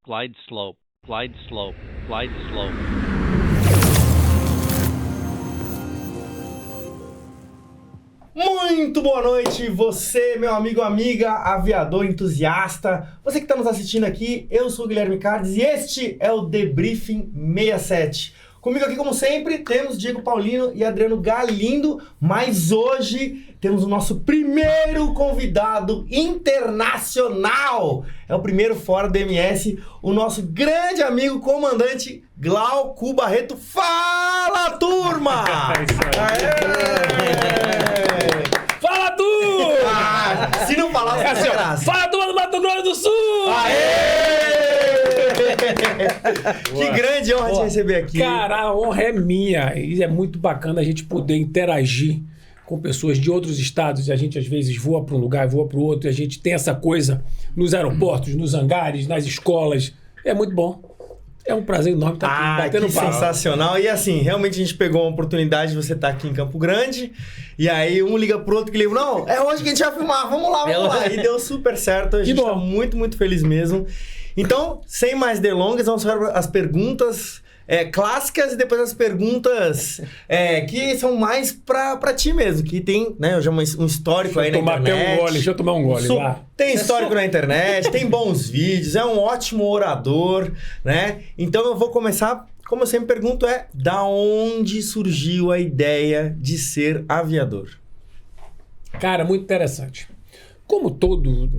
glide slope, glide slope, glide slope. Muito boa noite, você, meu amigo, amiga, aviador entusiasta. Você que está nos assistindo aqui, eu sou o Guilherme Cardes e este é o Debriefing 67. Comigo aqui, como sempre, temos Diego Paulino e Adriano Galindo, mas hoje temos o nosso primeiro convidado internacional. É o primeiro fora do MS, o nosso grande amigo, comandante Glauco Barreto. Fala, turma! Fala, turma! Se não falasse, é assim, ó, graça. fala, turma do Mato Grosso do Sul! Aê! Que grande honra te receber aqui. Cara, a honra é minha. E é muito bacana a gente poder interagir com pessoas de outros estados. E a gente, às vezes, voa para um lugar, voa para o outro. E a gente tem essa coisa nos aeroportos, nos hangares, nas escolas. É muito bom. É um prazer enorme estar aqui batendo que papo. sensacional. E assim, realmente a gente pegou uma oportunidade de você estar aqui em Campo Grande. E aí um liga pro outro que liga, não, é hoje que a gente vai filmar, vamos lá. E deu super certo. A gente tá muito, muito feliz mesmo. Então, sem mais delongas, vamos para as perguntas clássicas e depois as perguntas que são mais pra ti mesmo, que tem, né, já um histórico aí na internet. Deixa eu tomar um gole lá. Tem histórico na internet, tem bons vídeos, é um ótimo orador, né? Então eu vou começar, como eu sempre pergunto, da onde surgiu a ideia de ser aviador? Cara, muito interessante. Como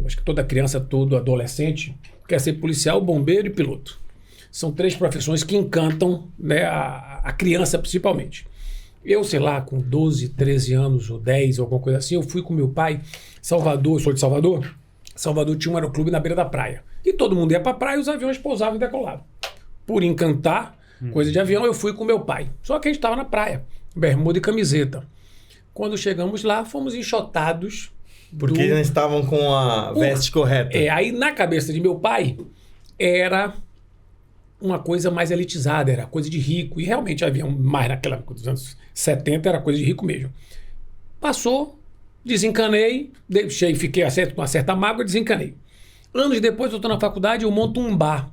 acho que toda criança, todo adolescente quer ser policial, bombeiro e piloto. São três profissões que encantam, né, a criança principalmente. Eu, sei lá, com 12, 13 anos ou 10, alguma coisa assim, eu fui com meu pai, Salvador, eu sou de Salvador. Salvador tinha um aeroclube na beira da praia. E todo mundo ia pra praia e os aviões pousavam e decolavam. Por encantar, coisa de avião, eu fui com meu pai. Só que a gente estava na praia, bermuda e camiseta. Quando chegamos lá, fomos enxotados. Porque não estavam com a veste correta. Aí na cabeça de meu pai era uma coisa mais elitizada, era coisa de rico. E realmente avião mais naquela época dos anos 70 era coisa de rico mesmo. Passou, desencanei, fiquei com uma certa mágoa, desencanei. Anos depois eu estou na faculdade, eu monto um bar.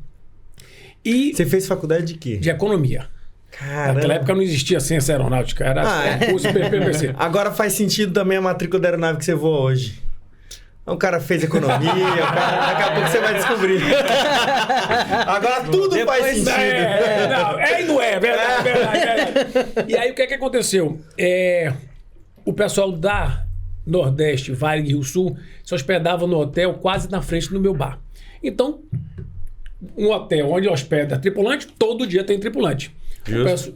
E você fez faculdade de quê? De economia. Caramba. Naquela época não existia ciência aeronáutica, era curso PPPC. Agora faz sentido também a matrícula da aeronave que você voa hoje. O cara fez economia, daqui a pouco você vai descobrir. Agora tudo faz sentido. Não é verdade. E aí o que aconteceu? O pessoal da Nordeste, Vale e Rio Sul, se hospedava no hotel quase na frente do meu bar. Então, um hotel onde hospeda tripulante, todo dia tem tripulante.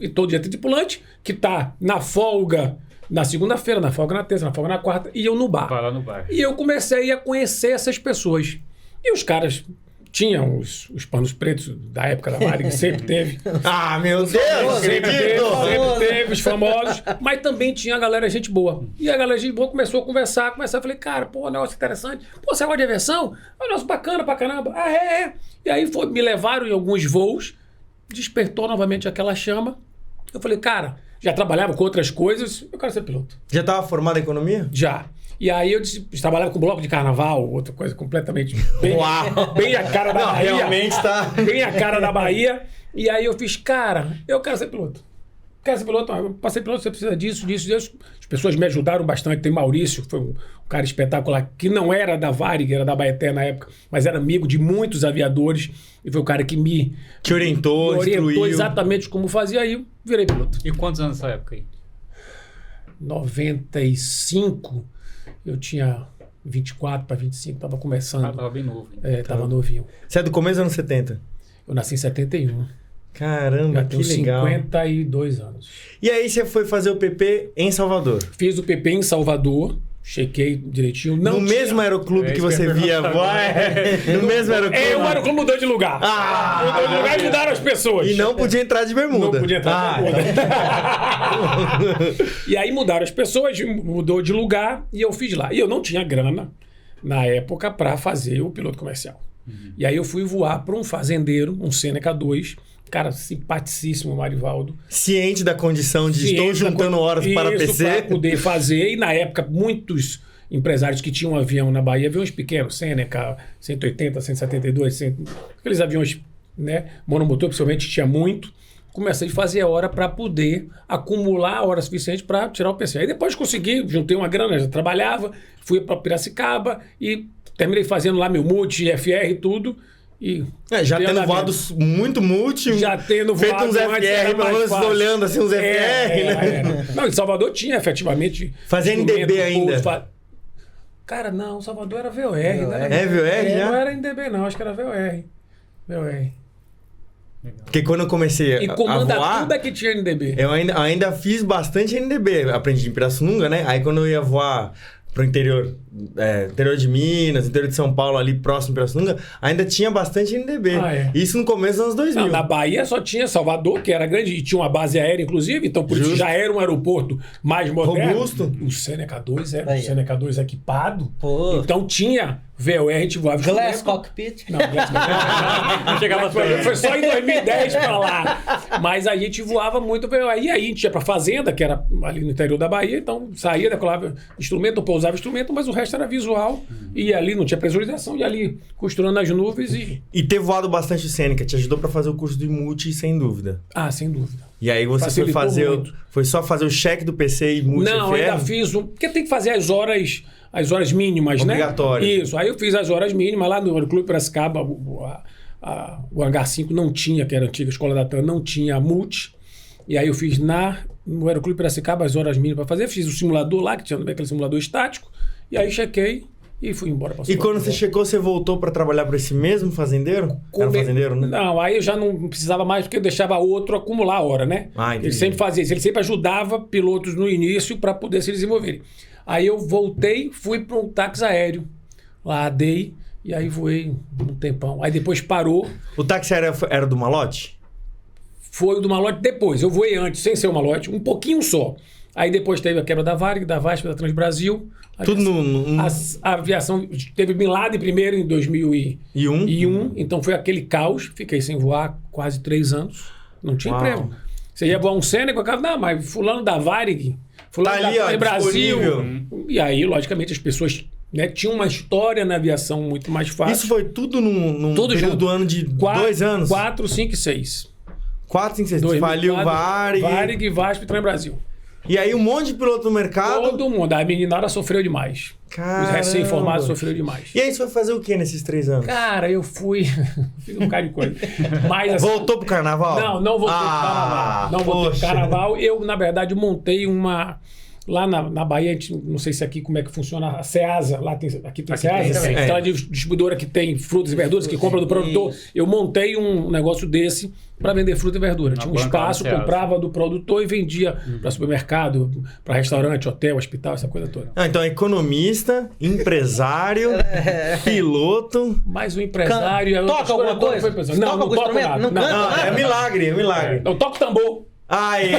E todo dia tem tripulante que tá na folga na segunda-feira, na folga na terça, na folga na quarta, e eu no bar. Para no bar. E eu comecei a conhecer essas pessoas. E os caras tinham os panos pretos da época da Varig, que sempre teve. Ah, meu Deus! Sempre teve os famosos, mas também tinha a galera gente boa. E a galera gente boa começou a conversar, eu falei, cara, pô, negócio interessante. Pô, você gosta de aviação? É um negócio bacana pra caramba. E aí me levaram em alguns voos, despertou novamente aquela chama. Eu falei, cara, já trabalhava com outras coisas, eu quero ser piloto. Já estava formado em economia? Já. E aí eu trabalhava com bloco de carnaval, outra coisa completamente bem a cara da Bahia. Realmente tá. Bem a cara da Bahia. E aí eu fiz, cara, eu quero ser piloto. Quero ser piloto, eu passei piloto, você precisa disso. As pessoas me ajudaram bastante. Tem Maurício, que foi um cara espetacular, que não era da Varig, era da Baeté na época, mas era amigo de muitos aviadores. E foi o cara que me orientou, instruiu. Exatamente como fazia. Aí eu virei piloto. E quantos anos nessa época aí? 95, eu tinha 24 para 25, tava começando. Tava bem novo. Tava novinho. Você é do começo dos anos 70? Eu nasci em 71. Caramba, já que tenho legal. 52 anos. E aí você foi fazer o PP em Salvador? Fiz o PP em Salvador, chequei direitinho. No mesmo aeroclube que você via? No mesmo aeroclube? O aeroclube mudou de lugar. Mudou de lugar e mudaram as pessoas. E não podia entrar de bermuda. Não podia entrar de bermuda. E aí mudaram as pessoas, mudou de lugar e eu fiz lá. E eu não tinha grana na época para fazer o piloto comercial. E aí eu fui voar para um fazendeiro, um Seneca 2, cara simpaticíssimo, Marivaldo. Ciente da condição de estou juntando horas para PC. Para poder fazer. E na época, muitos empresários que tinham um avião na Bahia, aviões pequenos, Seneca, 180, 172, aqueles aviões né? Monomotor, principalmente, tinha muito. Comecei a fazer hora para poder acumular a hora suficiente para tirar o PC. Aí depois consegui, juntei uma grana, já trabalhava, fui para Piracicaba e terminei fazendo lá meu multi, FR e tudo. E já tendo voado muito multi, já tendo feito voado uns FR, pelo menos olhando assim uns FR, né? Não, em Salvador tinha efetivamente... Fazia NDB ainda? Cara, não, Salvador era VOR. Né? É VOR já? Não era NDB não, acho que era VOR. Porque quando eu comecei e a comanda voar... tudo é que tinha NDB. Eu ainda fiz bastante NDB. Aprendi em Pirassununga, né? Aí quando eu ia voar pro interior, interior de Minas, interior de São Paulo, ali próximo de Pirassununga, ainda tinha bastante NDB. Isso no começo dos anos 2000. Não, na Bahia só tinha Salvador, que era grande, e tinha uma base aérea, inclusive, então por isso já era um aeroporto mais moderno. Robusto. O Seneca 2 era o Seneca 2 equipado. Pô. Então tinha VOR, a gente voava. Glass Cockpit? Não, Glass Cockpit. Não chegava Foi só em 2010 pra lá. Mas a gente voava muito VOR. E aí a gente ia pra fazenda, que era ali no interior da Bahia, então saía, decolava instrumento, pousava instrumento, mas o resto era visual. E ali não tinha pressurização, e ali costurando as nuvens e ter voado bastante o Seneca te ajudou pra fazer o curso de multi, sem dúvida. Ah, sem dúvida. E aí você Facilitou foi fazer... muito. Foi só fazer o cheque do PC e multi Não, FR? ainda fiz um... Porque tem que fazer as horas mínimas, né? Obrigatório. Isso. Aí eu fiz as horas mínimas lá no Aeroclube Piracicaba. O Hangar 5 não tinha, que era a antiga Escola da TAM, não tinha a multi. E aí eu fiz no Aeroclube Piracicaba as horas mínimas para fazer. Fiz o simulador lá, que tinha aquele simulador estático. E aí chequei e fui embora. E quando você chegou, você voltou para trabalhar para esse mesmo fazendeiro? Era um fazendeiro, né? Não, aí eu já não precisava mais, porque eu deixava outro acumular a hora, né? Entendi. Ele sempre fazia isso. Ele sempre ajudava pilotos no início para poder se desenvolverem. Aí eu voltei, fui para um táxi aéreo. Lá dei, e aí voei um tempão. Aí depois parou. O táxi aéreo era do Malote? Foi o do Malote depois. Eu voei antes, sem ser o Malote, um pouquinho só. Aí depois teve a quebra da Varig, da VASP, da Transbrasil. Tudo a aviação teve Bin Laden primeiro em 2001. Então foi aquele caos. Fiquei sem voar quase 3 anos. Não tinha emprego. Você ia voar um Seneca, não, mas fulano da Varig, fulano tá ali, da Brasil. Disponível. E aí, logicamente, as pessoas... Né, tinha uma história na aviação muito mais fácil. Isso foi tudo num período do ano de 2 anos? 4, 5 e 6. 4, 5 e 6. Faliu Varig. Varig, VASP e Transbrasil. E aí um monte de piloto no mercado? Todo mundo. A meninada sofreu demais. Caramba. Os recém-formados sofreram demais. E aí você foi fazer o que nesses 3 anos? Cara, eu fui... Fiz um bocado de coisa. Mas, assim, voltou pro carnaval? Não voltei pro carnaval. Não voltei pro carnaval. Eu, na verdade, montei uma... Lá na Bahia, a gente, não sei se aqui como é que funciona a Ceasa, aqui tem Ceasa, aquela distribuidora que tem frutas e verduras, que compra do produtor. Isso. Eu montei um negócio desse para vender fruta e verdura. Tinha um espaço, comprava do produtor e vendia para supermercado, para restaurante, hotel, hospital, essa coisa toda. Então, economista, empresário, piloto... Mais um empresário... Toca alguma coisa? Não toco nada. Não, é milagre, é milagre. Eu toco tambor. Aí, já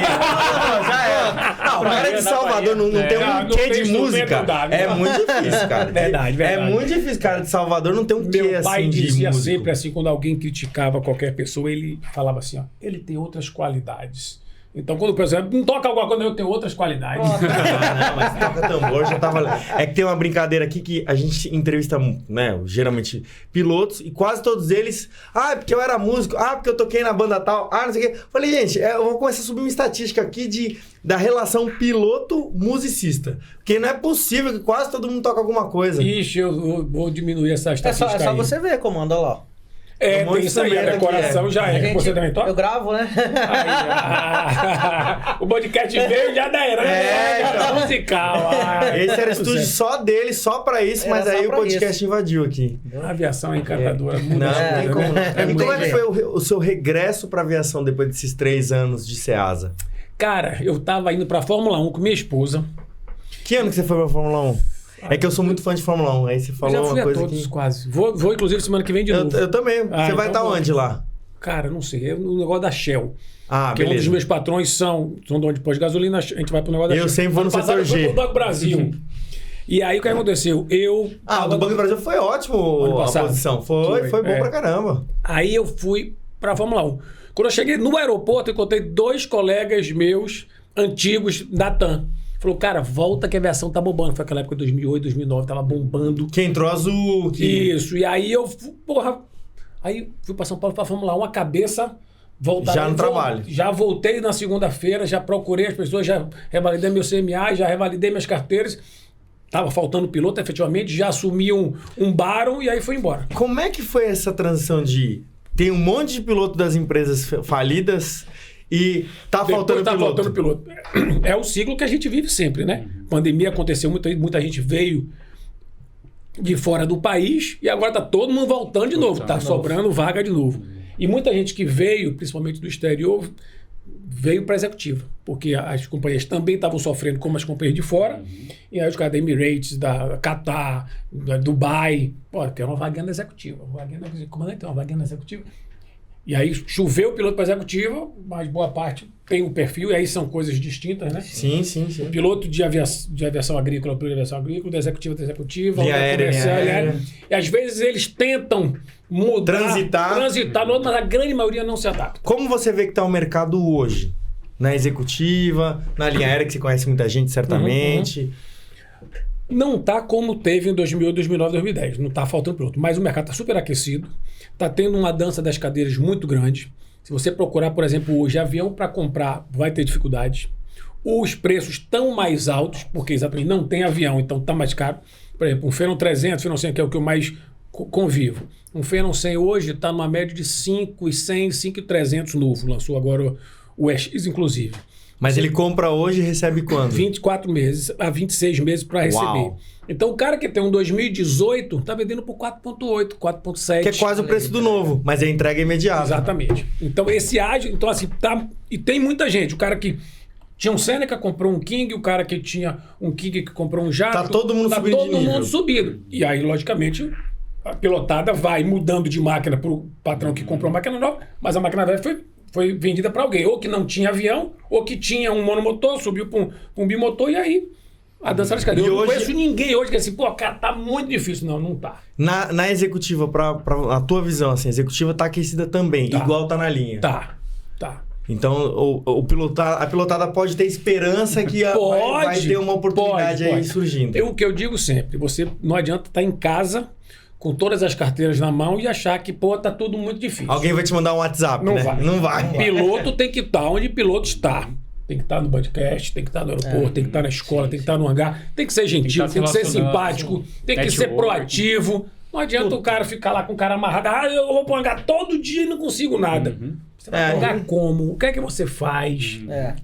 é. Não, o cara de Salvador não tem um quê de música. É muito difícil, cara. Verdade. É muito difícil, cara, de Salvador não tem um quê assim de música. Meu pai dizia sempre assim, quando alguém criticava qualquer pessoa, ele falava assim, ó, ele tem outras qualidades. Então, quando o pessoal não toca alguma coisa, eu tenho outras qualidades. Não, mas toca tambor, já tava... É que tem uma brincadeira aqui que a gente entrevista, né, geralmente, pilotos, e quase todos eles... Ah, porque eu era músico. Ah, porque eu toquei na banda tal. Ah, não sei o quê. Falei, gente, eu vou começar a subir uma estatística aqui da relação piloto-musicista. Porque não é possível que quase todo mundo toca alguma coisa. Ixi, eu vou diminuir essa estatística É só você ver, comanda lá. Tem isso aí, a decoração já é. Gente, você também toca? Eu gravo, né? O podcast veio já da herança musical. Esse era estúdio só dele, só pra isso, mas aí o podcast invadiu aqui. A aviação é encantadora. E como é que foi o seu regresso pra aviação depois desses 3 anos de Ceasa? Cara, eu tava indo pra Fórmula 1 com minha esposa. Que ano que você foi pra Fórmula 1? É que eu sou muito fã de Fórmula 1, aí você falou uma coisa todos, que... quase. Vou, inclusive, semana que vem de novo. Eu também. Você vai estar onde lá? Cara, não sei. É no negócio da Shell. Ah, que beleza. Um dos meus patrões são dono de pós de gasolina, a gente vai pro negócio da Shell. Eu sempre vou no setor G. Do Banco Brasil. E aí, o que aconteceu? O do Banco do Brasil foi ótimo a posição. Foi bom pra caramba. Aí eu fui pra Fórmula 1. Quando eu cheguei no aeroporto, eu encontrei 2 colegas meus, antigos, da TAM. Falou, cara, volta que a aviação tá bombando. Foi aquela época de 2008, 2009, tava bombando. Que entrou azul. Isso. E aí eu, Aí fui para São Paulo para Fórmula 1, a cabeça voltada. Já no trabalho. Já voltei na segunda-feira, já procurei as pessoas, já revalidei meu CMA, já revalidei minhas carteiras. Tava faltando piloto, efetivamente, já assumi um Baron e aí fui embora. Como é que foi essa transição de... Tem um monte de piloto das empresas falidas e tá faltando piloto. É o ciclo que a gente vive sempre, né? Pandemia aconteceu, muita gente veio de fora do país e agora tá todo mundo voltando de novo. Tá sobrando vaga de novo. E muita gente que veio, principalmente do exterior, veio para a executiva, porque as companhias também estavam sofrendo como as companhias de fora, e aí os caras da Emirates, da Qatar, da Dubai, pô, quero uma vaguinha na executiva, comandante, uma vaguinha na executiva. E aí choveu o piloto para a executiva, mas boa parte tem um perfil, e aí são coisas distintas, né? Sim. Piloto de aviação agrícola, piloto de aviação agrícola, da executiva, linha aérea. E às vezes eles tentam mudar, transitar no outro, mas a grande maioria não se adapta. Como você vê que está o mercado hoje? Na executiva, na linha aérea, que você conhece muita gente, certamente. Não está como teve em 2008, 2009, 2010. Não está faltando piloto. Mas o mercado está super aquecido. Está tendo uma dança das cadeiras muito grande. Se você procurar, por exemplo, hoje, avião para comprar, vai ter dificuldades. Os preços estão mais altos, porque exatamente não tem avião, então está mais caro. Por exemplo, um Phenom 300, Phenom 100, que é o que eu mais convivo. Um Phenom 100 hoje está numa média de 5.100, 5.300 novo. Lançou agora o EX, inclusive. Mas ele compra hoje e recebe quando? 24 meses a 26 meses para receber. Uau. Então o cara que tem um 2018 está vendendo por 4.8, 4.7. Que é quase o preço do novo, mas a entrega é imediata. Exatamente. Então esse ágio, então assim, tá, e tem muita gente, o cara que tinha um Seneca comprou um King, o cara que tinha um King que comprou um Jato. Tá todo mundo subindo de nível. Todo mundo subindo. E aí, logicamente, a pilotada vai mudando de máquina para o patrão que comprou uma máquina nova, mas a máquina velha foi vendida para alguém, ou que não tinha avião, ou que tinha um monomotor, subiu para um bimotor, e aí a dança das cadeiras. Eu não conheço ninguém hoje que é assim, pô, cara, tá muito difícil. Não tá. Na executiva, pra a tua visão, assim, a executiva tá aquecida também, igual tá na linha. Tá. Então, a pilotada pode ter esperança que vai ter uma oportunidade aí surgindo. O que eu digo sempre, você não adianta estar em casa com todas as carteiras na mão e achar que, pô, tá tudo muito difícil. Alguém vai te mandar um WhatsApp, não né? Vai. Não vai. Piloto tem que estar onde piloto está. Tem que estar no podcast, tem que estar no aeroporto, tem que estar na escola, tem que estar no hangar, tem que ser gentil, tem que ser simpático, tem que ser proativo. Não adianta o cara ficar lá com o cara amarrado. Eu vou pro hangar todo dia e não consigo nada. Você vai jogar como? O que é que você faz?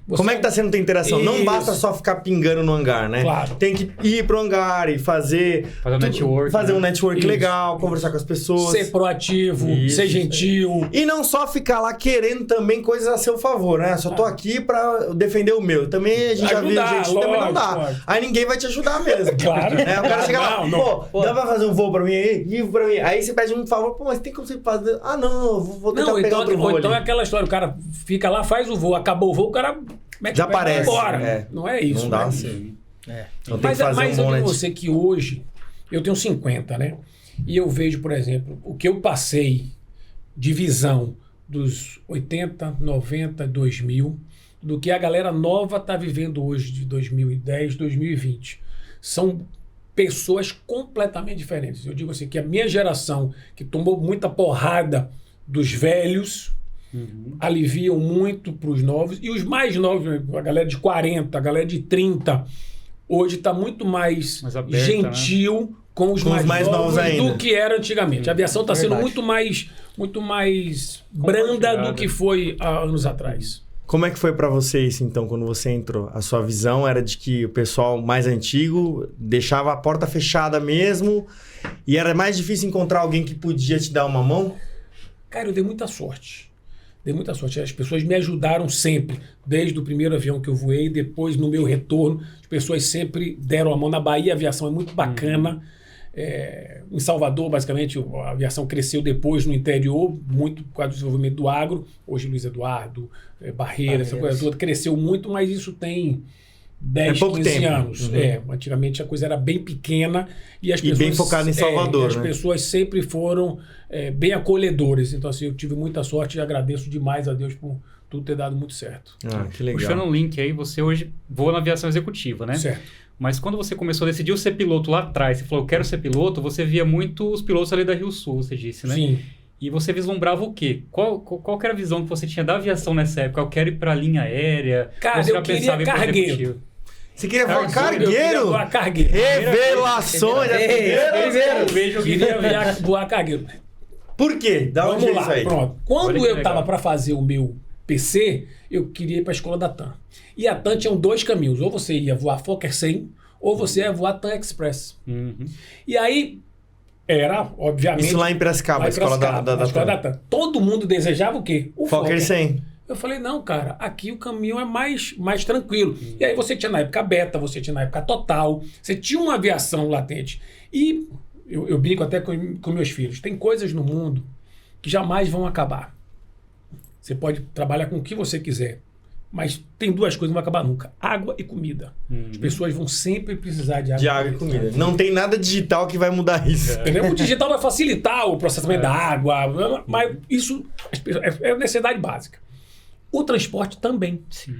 Como é que tá sendo a tua interação? Isso. Não basta só ficar pingando no hangar, né? Claro. Tem que ir pro hangar e fazer um network legal, conversar com as pessoas. Ser proativo, ser gentil. E não só ficar lá querendo também coisas a seu favor, né? Só tô aqui pra defender o meu. Também a gente já viu gente também não dá. Lógico. Aí ninguém vai te ajudar mesmo. Claro. O cara chega lá, pô, dá pra fazer um voo pra mim aí? Livro pra mim. Aí você pede um favor, pô, mas tem como você fazer? Ah, não, vou tentar pegar outro voo então ali. é aquela história, o cara fica lá, faz o voo, acabou o voo, o cara mete já o pé e vai aparece. embora. Não é isso. Não dá né? assim. Então tem que fazer Mas um eu bom digo você que hoje, eu tenho 50, né? E eu vejo, por exemplo, o que eu passei de visão dos 80, 90, 2000, do que a galera nova está vivendo hoje de 2010, 2020. São pessoas completamente diferentes. Eu digo assim, que a minha geração, que tomou muita porrada dos velhos, aliviam muito para os novos. E os mais novos, a galera de 40, a galera de 30, hoje está muito mais aberta, gentil, né? com os mais novos do que era antigamente. A aviação está sendo muito mais branda do que foi há anos atrás. Como é que foi pra você isso, então, quando você entrou? A sua visão era de que o pessoal mais antigo deixava a porta fechada mesmo e era mais difícil encontrar alguém que podia te dar uma mão? Cara, eu dei muita sorte. As pessoas me ajudaram sempre. Desde o primeiro avião que eu voei, depois no meu retorno, as pessoas sempre deram a mão. Na Bahia a aviação é muito bacana. Em Salvador, basicamente, a aviação cresceu depois no interior, muito por causa do desenvolvimento do agro. Hoje, Luiz Eduardo, Barreira, essa coisa toda, cresceu muito, mas isso tem 10, 15 anos. Antigamente a coisa era bem pequena e as pessoas... bem focada em Salvador, as pessoas sempre foram bem acolhedoras. Então, assim, eu tive muita sorte e agradeço demais a Deus por tudo ter dado muito certo. Que legal. Puxando um link aí, você hoje voa na aviação executiva, né? Certo. Mas quando você começou, decidiu ser piloto lá atrás, você falou, eu quero ser piloto, você via muito os pilotos ali da Rio Sul, você disse, né? Sim. E você vislumbrava o quê? Qual que era a visão que você tinha da aviação nessa época? Eu quero ir pra linha aérea. Cara, você eu já queria pensava em ir pro cargueiro. executivo? Você queria voar Eu queria cargueiro? voar cargueiro. Revelações! Eu vejo Eu queria voar cargueiro. Por quê? Da onde Vamos é lá, isso aí? pronto. Quando Olha que eu legal. tava para fazer o meu PC, eu queria ir para a escola da TAM. E a TAM tinha 2 caminhos. Ou você ia voar Fokker 100, ou você ia voar TAM Express. Uhum. E aí, era, obviamente... Isso lá em Piracicaba, lá a em escola Piracicaba, da a escola TAM. da TAM. Todo mundo desejava o quê? O Fokker 100. Eu falei, não, cara, aqui o caminho é mais tranquilo. E aí você tinha na época beta, você tinha na época total, você tinha uma aviação latente. E eu brinco até com meus filhos, tem coisas no mundo que jamais vão acabar. Você pode trabalhar com o que você quiser, mas tem 2 coisas que não vão acabar nunca: água e comida. As pessoas vão sempre precisar de água, De água e comida. Não tem nada digital que vai mudar isso. Entendeu? O digital vai facilitar o processamento da água, mas isso é necessidade básica. O transporte também. Sim.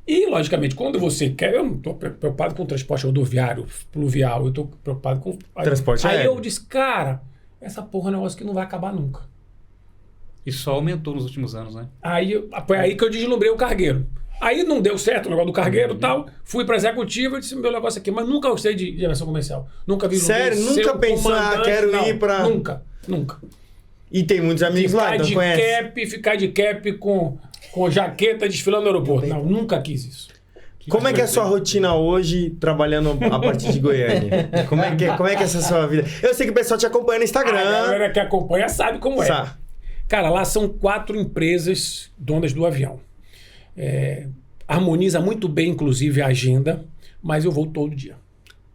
E, logicamente, quando você quer... Eu não estou preocupado com o transporte rodoviário, fluvial, eu estou preocupado com... Transporte Aí aéreo. eu disse, cara, essa porra é um negócio que não vai acabar nunca. E só aumentou nos últimos anos, né? Foi aí que eu deslumbrei o cargueiro. Aí não deu certo o negócio do cargueiro e tal. Fui para executiva e disse, meu negócio aqui. Mas nunca gostei de aviação comercial. Nunca vi Sério? ser Nunca pensou, comandante, quero não. ir pra... Nunca. E tem muitos amigos lá, então conhece. Ficar de cap com jaqueta desfilando no aeroporto. Não, nunca quis isso. Como é que é a sua rotina hoje, trabalhando a partir de Goiânia? Como é que é essa sua vida? Eu sei que o pessoal te acompanha no Instagram. A galera que acompanha sabe como é. Sabe. Cara, lá são 4 empresas donas do avião. Harmoniza muito bem, inclusive, a agenda, mas eu vou todo dia.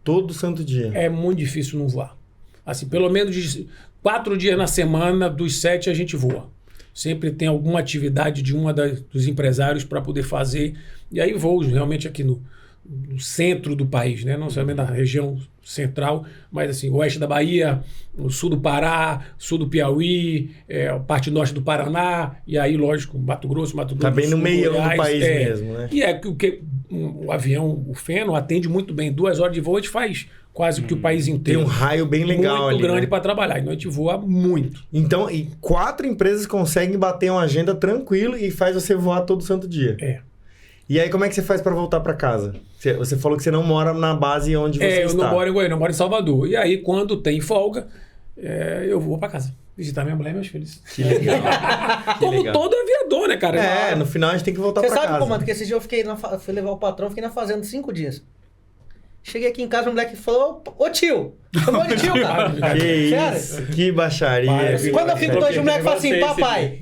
Todo santo dia. É muito difícil não voar. Assim, pelo menos 4 dias na semana, dos 7 a gente voa. Sempre tem alguma atividade de dos empresários para poder fazer. E aí voos realmente aqui no centro do país, né? Não somente na região central, mas assim, oeste da Bahia, o sul do Pará, sul do Piauí, a parte norte do Paraná, e aí, lógico, Mato Grosso Tá do bem Sul, no meião do Goiás, país mesmo, né? E é que o avião, o Feno, atende muito bem. 2 horas de voo a gente faz quase que o país Tem inteiro. um raio bem legal muito ali, grande né? para trabalhar. Então a gente voa muito. Então, e 4 empresas conseguem bater uma agenda tranquilo e faz você voar todo santo dia. E aí, como é que você faz para voltar para casa? Você falou que você não mora na base onde você está. Eu não moro em Goiânia, eu moro em Salvador. E aí, quando tem folga, eu vou para casa. Visitar minha mulher e meus filhos. Que legal. Como legal. todo aviador, né, cara? No final a gente tem que voltar Você para casa. sabe, comando, que esse dia eu fui levar o patrão, fiquei na fazenda 5 dias. Cheguei aqui em casa, o moleque falou, ô tio, chamou de tio, cara. Que Sério? isso, que baixaria. Quando eu fico dois, o moleque fala assim, Negócio é papai.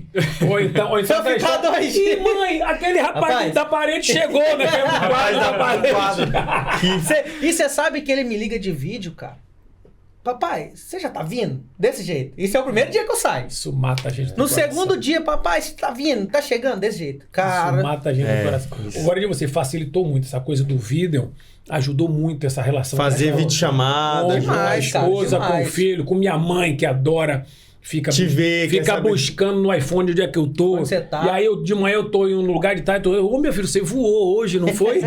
Ou então Se eu ficar dois Ih, dias. mãe, aquele rapaz da parede chegou, né? Caiu no quadro da parede. E você sabe que ele me liga de vídeo, cara? Papai, você já tá vindo? Desse jeito. Isso é o primeiro dia que eu saio. Isso mata a gente. No segundo dia, papai, você tá vindo? Tá chegando? Desse jeito. Isso Cara, mata a gente no coração. Agora, você facilitou muito essa coisa do vídeo, ajudou muito essa relação. Fazer com videochamada. Demais, a esposa, cara, com o demais. filho, com minha mãe, que adora. Fica Te quer saber. buscando no iPhone onde é que eu tô. Onde você tá. E aí de manhã eu tô em um lugar de tarde, ô meu filho, você voou hoje, não foi?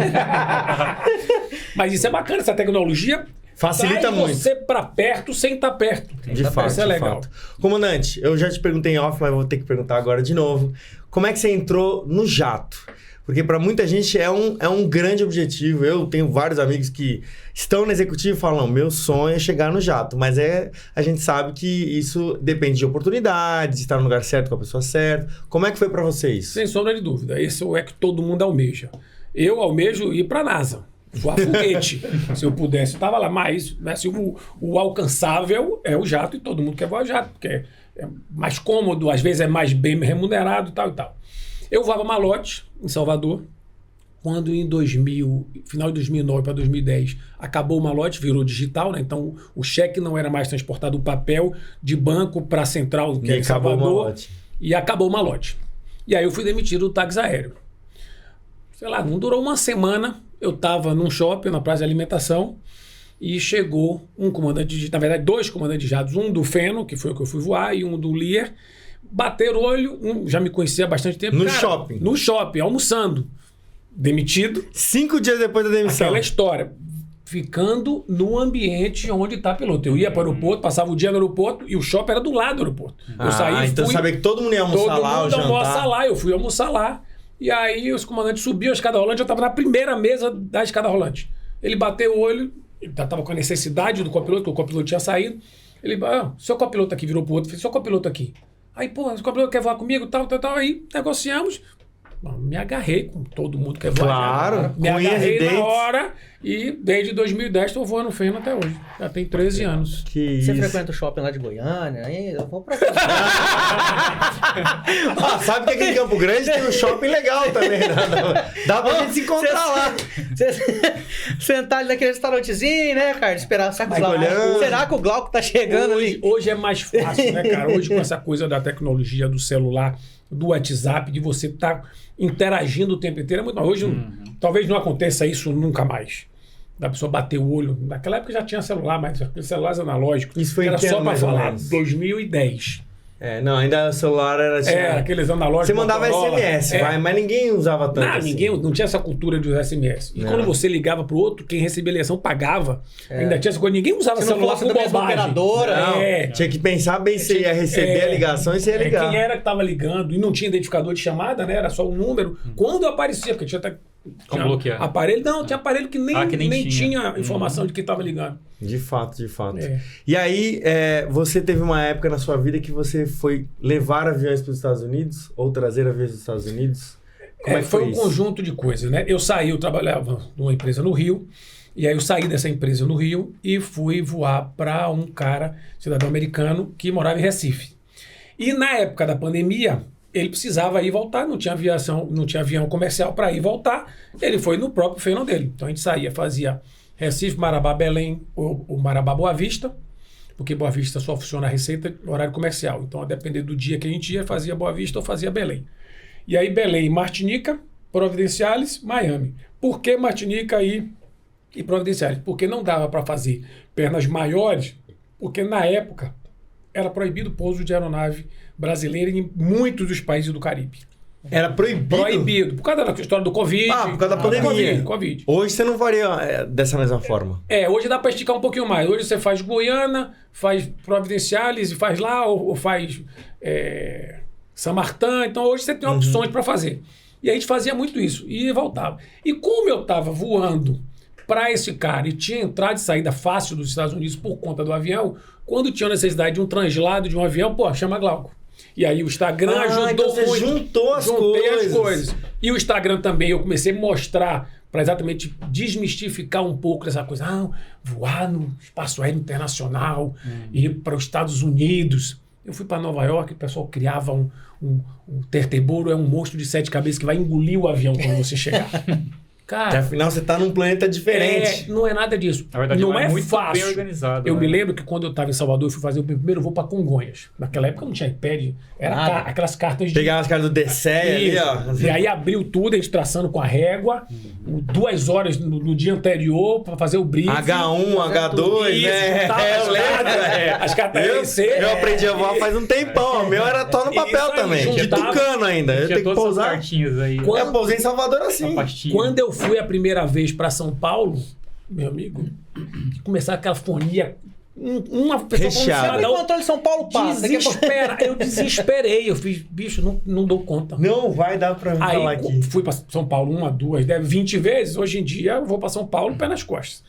Mas isso é bacana, essa tecnologia Facilita traz muito. você pra perto sem estar perto. De fato, Isso é de legal. fato. Comandante, eu já te perguntei em off, mas vou ter que perguntar agora de novo. Como é que você entrou no jato? Porque para muita gente é um grande objetivo. Eu tenho vários amigos que estão no executivo e falam, meu sonho é chegar no jato. Mas a gente sabe que isso depende de oportunidades, de estar no lugar certo com a pessoa certa. Como é que foi para você isso? Sem sombra de dúvida. Esse é que todo mundo almeja. Eu almejo ir pra NASA. Voar foguete. Se eu pudesse, eu tava lá. Mas né, se o alcançável é o jato e todo mundo quer voar jato, porque é mais cômodo, às vezes é mais bem remunerado e tal e tal. Eu voava malote em Salvador. Quando em final de 2009 para 2010 acabou o malote, virou digital, né? Então o cheque não era mais transportado o papel de banco para a central que E é em acabou o Salvador. malote. E acabou o malote. E aí eu fui demitido do táxi aéreo. Sei lá, não durou uma semana, eu estava num shopping, na praça de alimentação, e chegou um comandante na verdade, 2 comandantes de jatos, um do Feno, que foi o que eu fui voar, e um do Lear. Bateram o olho, já me conhecia há bastante tempo. No shopping? No shopping, almoçando. Demitido. 5 dias depois da demissão. Aquela história. ficando no ambiente onde está piloto. Eu ia para o aeroporto, passava o dia no aeroporto e o shopping era do lado do aeroporto. Eu saí, então fui, sabia que todo mundo ia almoçar todo lá, mundo ou jantar. almoça lá, eu fui almoçar lá. E aí os comandantes subiam a escada rolante, eu estava na primeira mesa da escada rolante. Ele bateu o olho, ele estava com a necessidade do copiloto, porque o copiloto tinha saído. Ele, seu copiloto aqui, virou pro outro, fez, seu copiloto aqui. Aí, pô, o copiloto quer voar comigo, tal, aí negociamos. Bom, me agarrei com todo mundo que quer voar. Claro, Me com unhas e agarrei na dentes. hora e desde 2010 estou voando feno até hoje. Já tem 13 anos. Que Você isso. frequenta o shopping lá de Goiânia? Aí eu vou pra cá. Sabe que aqui em Campo Grande tem um shopping legal também, né? Dá pra gente se encontrar lá. Sentar ali naquele restaurantezinho, né, cara? Esperar, será que, Vai olhando. será que o Glauco tá chegando ali? Hoje é mais fácil, né, cara? Hoje com essa coisa da tecnologia, do celular, do WhatsApp, de você estar interagindo o tempo inteiro, é muito mais. Hoje talvez não aconteça isso nunca mais. Da pessoa bater o olho. Naquela época já tinha celular, mas aqueles celulares analógicos. Isso foi em era que só ano, para mais ou falar. menos? 2010. Não, ainda o celular era... Aqueles analógicos. Você mandava Motorola. SMS, mas ninguém usava tanto Não, assim. ninguém, não tinha essa cultura de usar SMS. E Não. quando você ligava pro outro, quem recebia a ligação pagava. Ainda tinha essa coisa. Ninguém usava Se não celular fosse com da mesma bobagem. operadora, Não, tinha que pensar bem se ia receber a ligação e se ia ligar. Quem era que estava ligando e não tinha identificador de chamada, né? Era só um número. Quando aparecia, porque tinha até... Como bloquear? Aparelho, não, tinha aparelho que nem tinha. tinha informação de quem estava ligando. De fato, de fato. É. E aí, você teve uma época na sua vida que você foi levar aviões para os Estados Unidos? Ou trazer aviões dos Estados Unidos? Como é que foi um isso? conjunto de coisas, né? Eu trabalhava numa empresa no Rio, e aí eu saí dessa empresa no Rio e fui voar para um cara, cidadão americano, que morava em Recife. E na época da pandemia, ele precisava ir e voltar, não tinha avião comercial para ir e voltar, ele foi no próprio feno dele. Então a gente saía, fazia Recife, Marabá, Belém, ou Marabá, Boa Vista, porque Boa Vista só funciona a receita no horário comercial. Então, a depender do dia que a gente ia, fazia Boa Vista ou fazia Belém. E aí, Belém, Martinica, Providenciales, Miami. Por que Martinica e Providenciales? Porque não dava para fazer pernas maiores, porque na época era proibido o pouso de aeronave brasileira em muitos dos países do Caribe. Era proibido? Proibido. Por causa da história do Covid. Por causa da pandemia. Covid. Hoje você não faria dessa mesma forma. Hoje dá para esticar um pouquinho mais. Hoje você faz Goiânia, faz Providenciales e faz lá, ou faz São Martin. Então hoje você tem opções para fazer. E a gente fazia muito isso. E voltava. E como eu estava voando para esse cara e tinha entrada e saída fácil dos Estados Unidos por conta do avião, quando tinha necessidade de um translado de um avião, chama Glauco. E aí o Instagram ajudou então você muito. juntou as Juntei coisas. as coisas. E o Instagram também, eu comecei a mostrar para exatamente desmistificar um pouco dessa coisa. Voar no espaço aéreo internacional, ir para os Estados Unidos. Eu fui para Nova York, o pessoal criava um Tertebouro, é um monstro de 7 cabeças que vai engolir o avião quando você chegar. Cara, afinal, você tá num planeta diferente. não é nada disso. Na verdade, não é muito fácil. bem organizado. Eu né? me lembro que quando eu estava em Salvador, eu fui fazer o meu primeiro voo para Congonhas. Naquela época não tinha iPad, era aquelas cartas de... Pegar as caras do DCE ali, ó. E aí abriu tudo, a gente traçando com a régua, 2 horas no dia anterior para fazer o briefing. H1, H2, Isso, né? tal, Eu lembro. as cartas LC. Eu aprendi a voar faz um tempão. O meu era só no papel Isso aí, também. De juntava. Tucano ainda. Eu Tinha tenho que todas as pousar. cartinhas aí. Eu pousei em Salvador assim. A pastinha. Quando eu fui a primeira vez para São Paulo, meu amigo, começava aquela fonia, uma pessoa Recheada. falando, Abre o controle São Paulo passa. eu desesperei, eu fiz, bicho, não dou conta. Não vai dar pra falar Aí aqui. fui para São Paulo 1, 2, 20 vezes. Hoje em dia eu vou para São Paulo pé nas costas.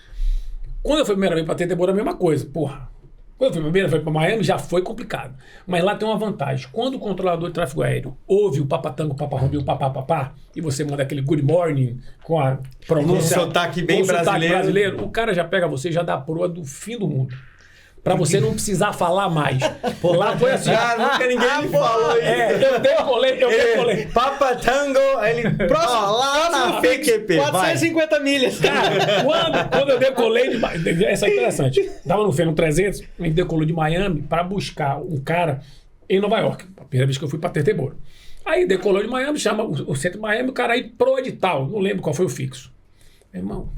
Quando eu fui a primeira vez para Tertebouro, a mesma coisa. Quando eu fui a primeira vez para Miami, já foi complicado. Mas lá tem uma vantagem. Quando o controlador de tráfego aéreo ouve o papatango, paparrombil, papapá, e você manda aquele good morning com a pronúncia... Com um sotaque bem com um sotaque brasileiro. o cara já pega você e já dá a proa do fim do mundo. Pra você não precisar falar mais. Lá foi assim. Nunca ninguém me falou isso. Eu decolei. Papa Tango, ele... Próximo, lá na PQP, vai. 450 milhas. Cara, quando eu decolei de essa é interessante. Tava no Feno 300, a gente decolou de Miami para buscar um cara em Nova York. A primeira vez que eu fui para Tertebouro. Aí decolou de Miami, chama o centro de Miami, o cara aí pro edital. Não lembro qual foi o fixo. Meu irmão.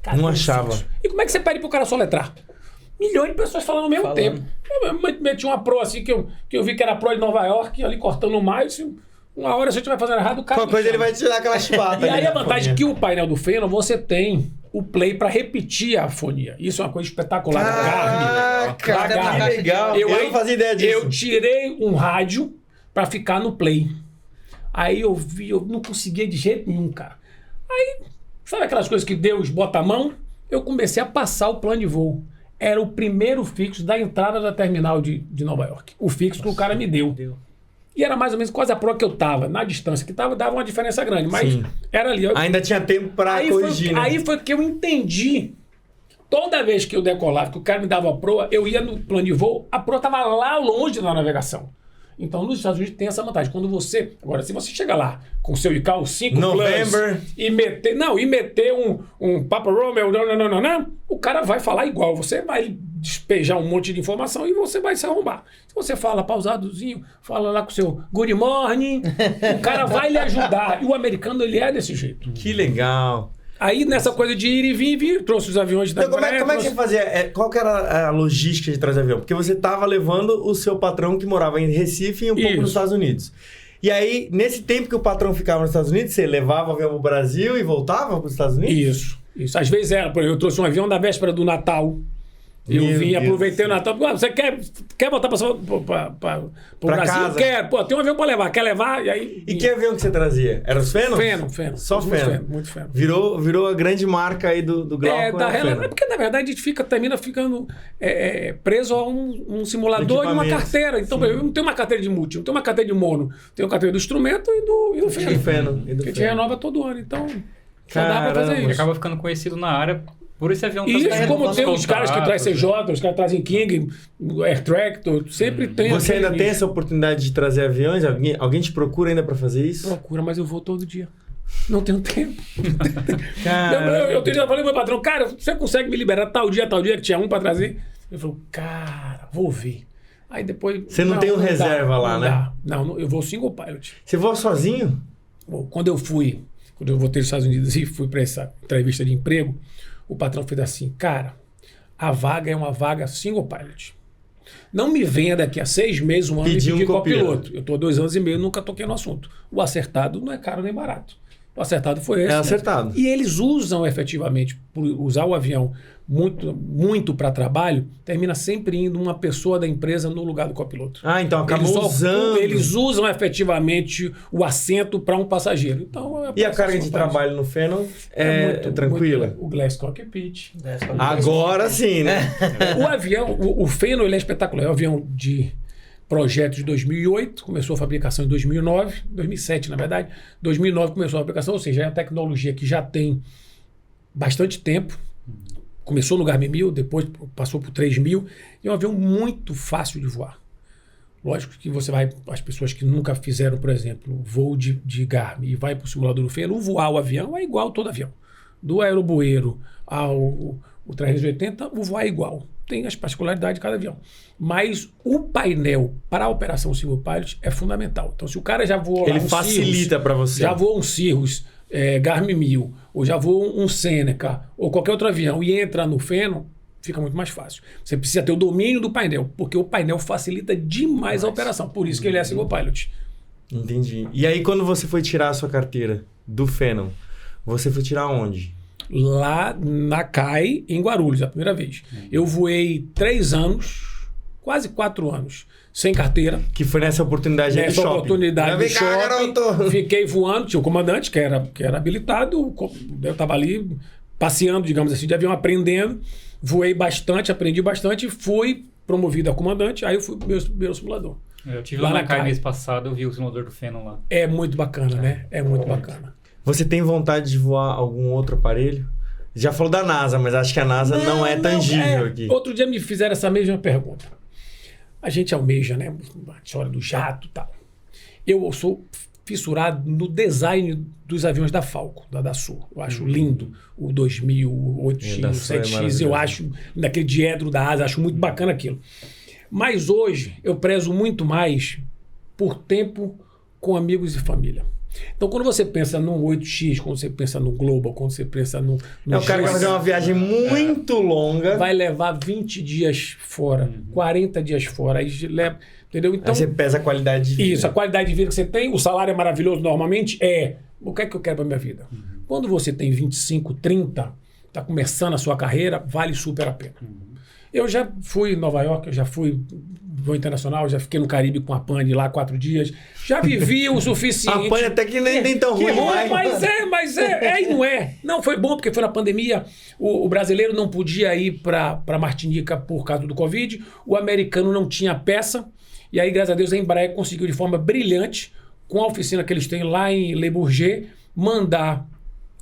Cara, Não achava. fixo. E como é que você pede pro cara soletrar? Milhões de pessoas falando ao mesmo tempo. Eu meti uma pro assim que eu vi que era pro de Nova York, ali cortando o maio. Uma hora se eu estiver fazendo errado, o cara. Qualquer coisa ele vai tirar aquela chibata. E aí a vantagem é que o painel do Feno você tem o play para repetir a afonia. Isso é uma coisa espetacular. Caraca, que legal. Eu não fazia ideia disso. Eu tirei um rádio para ficar no play. Aí eu não conseguia de jeito nenhum, cara. Aí, sabe aquelas coisas que Deus bota a mão? Eu comecei a passar o plano de voo. Era o primeiro fixo da entrada da terminal de Nova York. O fixo que o cara me deu. E era mais ou menos quase a proa que eu tava. Na distância que tava, dava uma diferença grande. Mas era ali. Ainda tinha tempo pra corrigir, né? Aí foi que eu entendi. Toda vez que eu decolava, que o cara me dava a proa, eu ia no plano de voo, a proa tava lá longe da navegação. Então, nos Estados Unidos tem essa vantagem. Quando você... Agora, se você chega lá com o seu ICAO 5 November Plus e meter um Papa Romeo, não, o cara vai falar igual. Você vai despejar um monte de informação e você vai se arrombar. Se você fala pausadozinho, fala lá com o seu good morning, o cara vai lhe ajudar. E o americano, ele é desse jeito. Que legal. Aí, nessa coisa de ir e vir, trouxe os aviões da Então, como é que você fazia? Qual que era a logística de trazer avião? Porque você estava levando o seu patrão que morava em Recife e um pouco nos Estados Unidos. E aí, nesse tempo que o patrão ficava nos Estados Unidos, você levava o avião para o Brasil e voltava para os Estados Unidos? Isso. Às vezes era. Por exemplo, eu trouxe um avião na véspera do Natal. Aproveitei o Natal. Você quer voltar para o Brasil? Casa? Quero. Pô, tem um avião para levar. Quer levar? E aí... E que avião que você trazia? Era os Phenom? Phenom. Só Phenom. Muito Phenom. Virou a grande marca aí do Glauco. Porque, na verdade, a gente termina ficando preso a um simulador e uma carteira. Então, eu não tenho uma carteira de multi, não tenho uma carteira de mono. Tenho uma carteira do instrumento e do Phenom. Que a gente renova todo ano. Então, só dá para fazer isso. E acaba ficando conhecido na área por esse avião também. Isso, como tem os caras que trazem CJ, os caras trazem King, Air Tractor, sempre tem. Você ainda tem essa oportunidade de trazer aviões? Alguém te procura ainda para fazer isso? Procura, mas eu vou todo dia. Não tenho tempo. Cara... Eu falei pro meu patrão, cara, você consegue me liberar tal dia que tinha um para trazer? Ele falou, cara, vou ver. Aí depois... Você não tem um reserva lá, né? Não, eu vou single pilot. Você voa sozinho? Quando eu voltei dos Estados Unidos e fui para essa entrevista de emprego, o patrão fez assim, cara, a vaga é uma vaga single pilot. Não me venha daqui a 6 meses, um ano, e pedir copiloto. Eu estou há 2 anos e meio e nunca toquei no assunto. O acertado não é caro nem barato. O acertado foi esse. É acertado. E eles usam efetivamente, por usar o avião muito para trabalho, termina sempre indo uma pessoa da empresa no lugar do copiloto. Então acabou usando. Eles usam efetivamente o assento para um passageiro. Então, e a carga de trabalho no Phenom é tranquila? O Glass Cockpit. Agora sim, né? O avião, o Phenom, ele é espetacular. É um avião de projeto de 2008, começou a fabricação em 2007, na verdade. 2009 começou a fabricação, ou seja, é uma tecnologia que já tem bastante tempo. Começou no Garmin 1000, depois passou por 3000. E é um avião muito fácil de voar. Lógico que você vai, as pessoas que nunca fizeram, por exemplo, voo de Garmin e vai para o simulador do Phenom, voar o avião é igual todo avião. Do aerobueiro ao 380, o voar é igual. Tem as particularidades de cada avião. Mas o painel para a operação single pilot é fundamental. Então, se o cara já voou ele facilita para você. Já voou um Cirrus, Garmin 1000, ou já voou um Seneca, ou qualquer outro avião, e entra no Phenom, fica muito mais fácil. Você precisa ter o domínio do painel, porque o painel facilita demais a operação. Por isso que ele é single pilot. Entendi. E aí, quando você foi tirar a sua carteira do Phenom, você foi tirar onde? Lá na CAI, em Guarulhos, a primeira vez. Eu voei 3 anos, quase 4 anos, sem carteira. Que foi nessa oportunidade aí do shopping. Nessa oportunidade do shopping. Fiquei voando, tinha o comandante, que era habilitado. Eu estava ali passeando, digamos assim, de avião, aprendendo. Voei bastante, aprendi bastante e fui promovido a comandante. Aí eu fui pro meu simulador. Eu tive lá na CAI mês passado, eu vi o simulador do Phenom lá. É muito bacana, né? É muito bacana. Você tem vontade de voar algum outro aparelho? Já falou da NASA, mas acho que a NASA não é tangível aqui. Outro dia me fizeram essa mesma pergunta. A gente almeja, né? A história do jato e tal. Eu sou fissurado no design dos aviões da Falcon, da Dassault. Eu acho lindo o 2000, o 8X, o 7X. Eu acho, daquele diedro da asa, acho muito bacana aquilo. Mas hoje eu prezo muito mais por tempo com amigos e família. Então, quando você pensa num 8X, quando você pensa no Global, quando você pensa no o cara vai fazer uma viagem muito longa. Vai levar 20 dias fora, 40 dias fora. Aí leva, entendeu? Então, aí você pesa a qualidade de vida. Isso, a qualidade de vida que você tem. O salário é maravilhoso normalmente. O que é que eu quero para minha vida? Quando você tem 25, 30, está começando a sua carreira, vale super a pena. Eu já fui em Nova York, eu já fui voo internacional, já fiquei no Caribe com a Pane lá 4 dias, já vivi o suficiente. A Pane até que nem tão ruim, mas e não é. Não, foi bom porque foi na pandemia, o brasileiro não podia ir para Martinica por causa do Covid, o americano não tinha peça, e aí, graças a Deus, a Embraer conseguiu de forma brilhante, com a oficina que eles têm lá em Le Bourget, mandar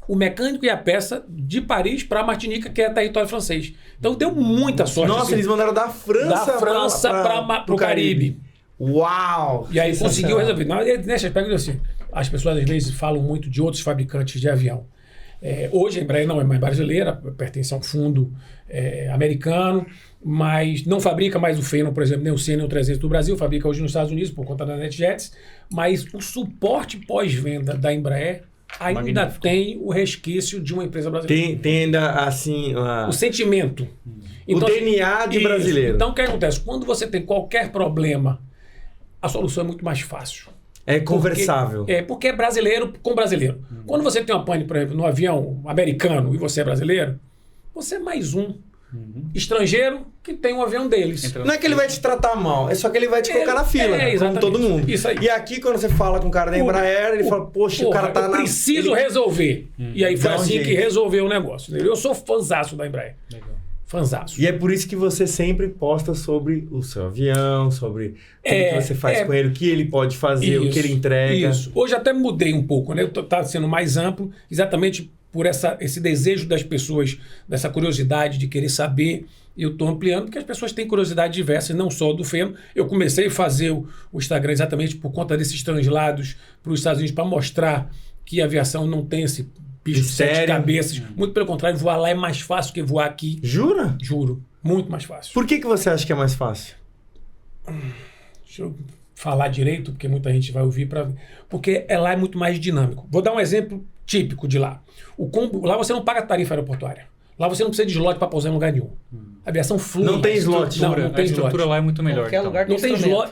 o mecânico e a peça de Paris para Martinica, que é território francês. Então deu muita sorte. Nossa, assim, eles mandaram da França para o Caribe. Uau! E aí conseguiu resolver. Nesse aspecto, assim, as pessoas às vezes falam muito de outros fabricantes de avião. Hoje a Embraer não é mais brasileira, pertence a um fundo americano, mas não fabrica mais o Phenom, por exemplo, nem o Cessna 300 do Brasil, fabrica hoje nos Estados Unidos por conta da NetJets, mas o suporte pós-venda da Embraer ainda tem o resquício de uma empresa brasileira. Tem ainda, assim... O sentimento. Então, o DNA de brasileiro. Então, o que acontece? Quando você tem qualquer problema, a solução é muito mais fácil. É conversável. Porque é brasileiro com brasileiro. Quando você tem uma pane, por exemplo, no avião americano e você é brasileiro, você é mais um estrangeiro que tem um avião deles. Não é que ele vai te tratar mal, é só que ele vai te colocar na fila, como todo mundo. Isso aí. E aqui, quando você fala com o cara da Embraer, ele fala, poxa, o cara tá eu preciso resolver. E aí foi assim que resolveu o negócio. Eu sou fãzaço da Embraer. Legal. Fãzaço. E é por isso que você sempre posta sobre o seu avião, sobre o que você faz com ele, o que ele pode fazer, o que ele entrega. Isso. Hoje até mudei um pouco, né? Tá sendo mais amplo, exatamente por esse desejo das pessoas, dessa curiosidade de querer saber. Eu estou ampliando, porque as pessoas têm curiosidade diversas, não só do Phenom. Eu comecei a fazer o Instagram exatamente por conta desses translados para os Estados Unidos, para mostrar que a aviação não tem esse bicho de 7 cabeças. Muito pelo contrário, voar lá é mais fácil que voar aqui. Jura? Juro. Muito mais fácil. Por que você acha que é mais fácil? Deixa eu falar direito, porque muita gente vai ouvir. Porque lá é muito mais dinâmico. Vou dar um exemplo típico de lá. Lá você não paga tarifa aeroportuária. Lá você não precisa de slot para pousar em lugar nenhum. A aviação flui. Não tem slot. Não tem slot. A estrutura lá é muito melhor. Qualquer lugar tem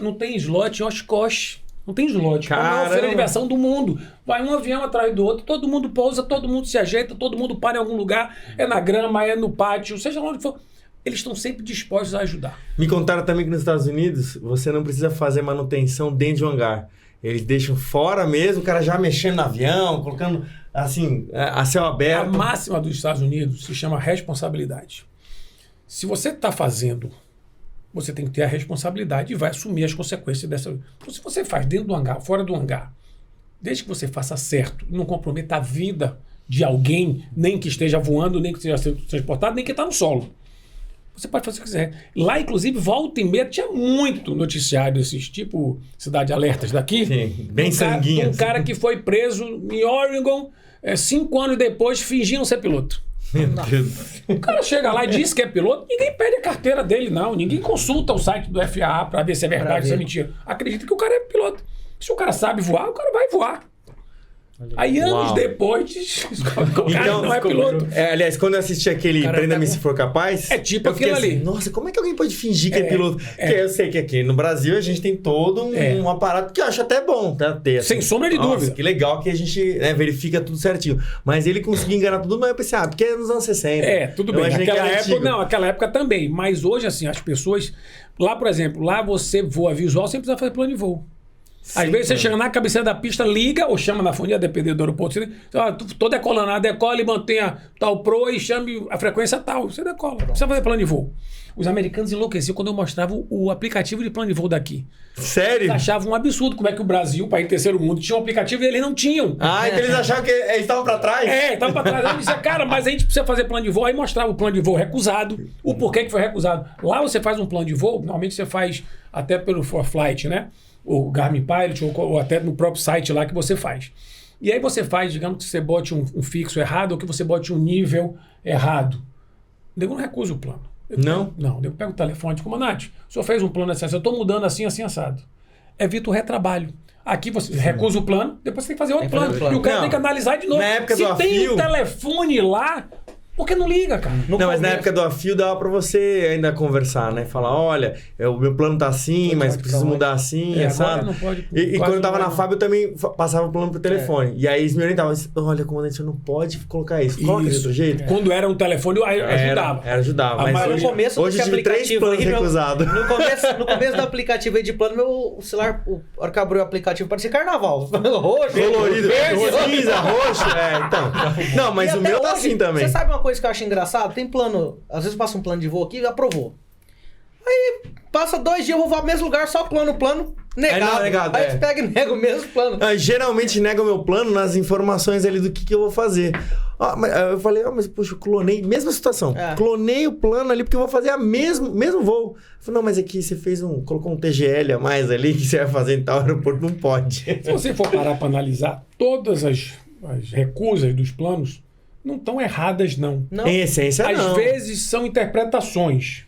não tem slot em Oshkosh. Não tem slot. É a Caramba. maior feira de aviação do mundo. Vai um avião atrás do outro, todo mundo pousa, todo mundo se ajeita, todo mundo para em algum lugar. É na grama, é no pátio, seja lá onde for. Eles estão sempre dispostos a ajudar. Me contaram também que nos Estados Unidos você não precisa fazer manutenção dentro de um hangar. Eles deixam fora mesmo, o cara já mexendo no avião, colocando assim, a céu aberto. A máxima dos Estados Unidos se chama responsabilidade. Se você está fazendo, você tem que ter a responsabilidade e vai assumir as consequências dessa. Então, se você faz dentro do hangar, fora do hangar, desde que você faça certo e não comprometa a vida de alguém, nem que esteja voando, nem que esteja sendo transportado, nem que está no solo. Você pode fazer o que quiser. Lá, inclusive, volta e meia, tinha muito noticiário desses, tipo Cidade Alertas daqui. Sim, bem sanguinho. Um cara que foi preso em Oregon 5 anos depois, fingindo ser piloto. Meu Deus. O cara chega lá e diz que é piloto, ninguém pede a carteira dele, não. Ninguém consulta o site do FAA para ver se é verdade, se é mentira. Acredita que o cara é piloto. Se o cara sabe voar, o cara vai voar. Aí, anos depois, o cara não é piloto. Aliás, quando eu assisti aquele Prenda-me Se For Capaz... É tipo aquilo ali. Assim, nossa, como é que alguém pode fingir que é piloto? Porque eu sei que aqui no Brasil a gente tem todo um aparato que eu acho até bom ter. Assim. Sem sombra de dúvida. Que legal que a gente verifica tudo certinho. Mas ele conseguiu enganar tudo, mas eu pensei, porque é nos anos 60. Tudo bem. Aquela época também. Mas hoje, assim, as pessoas... Lá, por exemplo, lá você voa visual sem precisar fazer plano de voo. Às vezes você chega na cabeceira da pista, liga ou chama na fonia, dependendo do aeroporto. Você tô decolando, decola e mantenha tal pro e chame a frequência tal. Você decola. Não precisa fazer plano de voo. Os americanos enlouqueciam quando eu mostrava o aplicativo de plano de voo daqui. Sério? Eles achavam um absurdo como é que o Brasil, país terceiro mundo, tinha um aplicativo e eles não tinham. Então eles achavam que eles estavam pra trás? Estavam pra trás. Aí eu dizia, cara, mas a gente precisa fazer plano de voo. Aí mostrava o plano de voo recusado, o porquê que foi recusado. Lá você faz um plano de voo, normalmente você faz até pelo ForFlight, né? O Garmin Pilot, ou até no próprio site lá que você faz. E aí você faz, digamos que você bote um fixo errado ou que você bote um nível errado. O nego não recusa o plano. Não, eu pego o telefone, comandante, o senhor fez um plano assim, eu estou mudando assim, assado. Evita o retrabalho. Aqui você recusa o plano, depois você tem que fazer outro plano. E o cara tem que analisar de novo. Na época Se tem um telefone lá, Porque não liga, cara. Não, mas na época do afio dava pra você ainda conversar, né? Falar, olha, o meu plano tá assim, mas preciso mudar assim, Agora sabe? não pode. E quando eu tava na Fábio, eu também passava o plano pro telefone. E aí eles me orientavam, olha, comandante, você não pode colocar isso. Coloca de outro jeito. Quando era um telefone, eu ajudava. Ajudava. Mas Mas hoje, no começo hoje eu desse tive 3 aplicativo planos aí, recusados. No começo do aplicativo aí de plano, meu celular, a hora que abriu o aplicativo, parecia carnaval. Roxo, Colorido, verde, cinza, roxo. Então. Não, mas E o até meu tá hoje, assim também. Você sabe uma coisa que eu acho engraçado? Tem plano, às vezes passa um plano de voo aqui e aprovou. Aí passa 2 dias, eu vou voar no mesmo lugar, só plano, negado. negado, Aí você pega e nega o mesmo plano. Geralmente nega o meu plano nas informações ali do que eu vou fazer. Eu falei, mas poxa, eu clonei, mesma situação. Clonei o plano ali porque eu vou fazer a mesmo voo. Eu falei, não, mas aqui você colocou um TGL a mais ali que você vai fazer em tal aeroporto, não pode. Se você for parar para analisar, todas as recusas dos planos não estão erradas, não. Em essência, Às não. vezes são interpretações.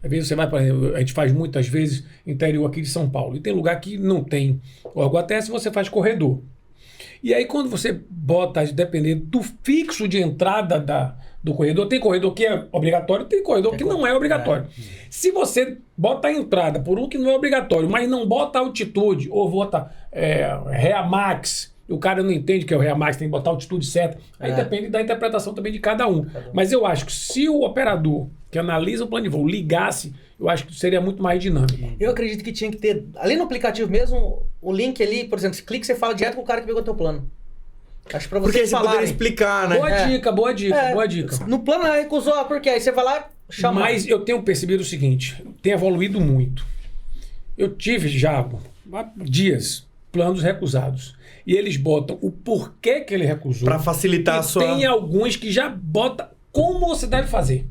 Às vezes você vai, por exemplo, a gente faz muitas vezes interior aqui de São Paulo. E tem lugar que não tem órgão ATS, você faz corredor. E aí quando você bota, dependendo do fixo de entrada do corredor, tem corredor que é obrigatório, tem corredor que não é obrigatório. Se você bota a entrada por um que não é obrigatório, mas não bota altitude, ou bota Reamax, o cara não entende que é o Reamax, tem que botar a altitude certa. Aí depende da interpretação também de cada um. Mas eu acho que se o operador que analisa o plano de voo ligasse, eu acho que seria muito mais dinâmico. Eu acredito que tinha que ter, ali no aplicativo mesmo, o link ali, por exemplo, se clica, você fala direto com o cara que pegou teu plano. Acho que pra Porque vocês você poderia falarem. explicar, né? Boa dica. No plano ela recusou, por quê? Aí você vai lá, chama. Mas eu tenho percebido o seguinte, tem evoluído muito. Eu tive já há dias planos recusados. E eles botam o porquê que ele recusou. Pra facilitar a sua... Tem alguns que já botam como você deve fazer.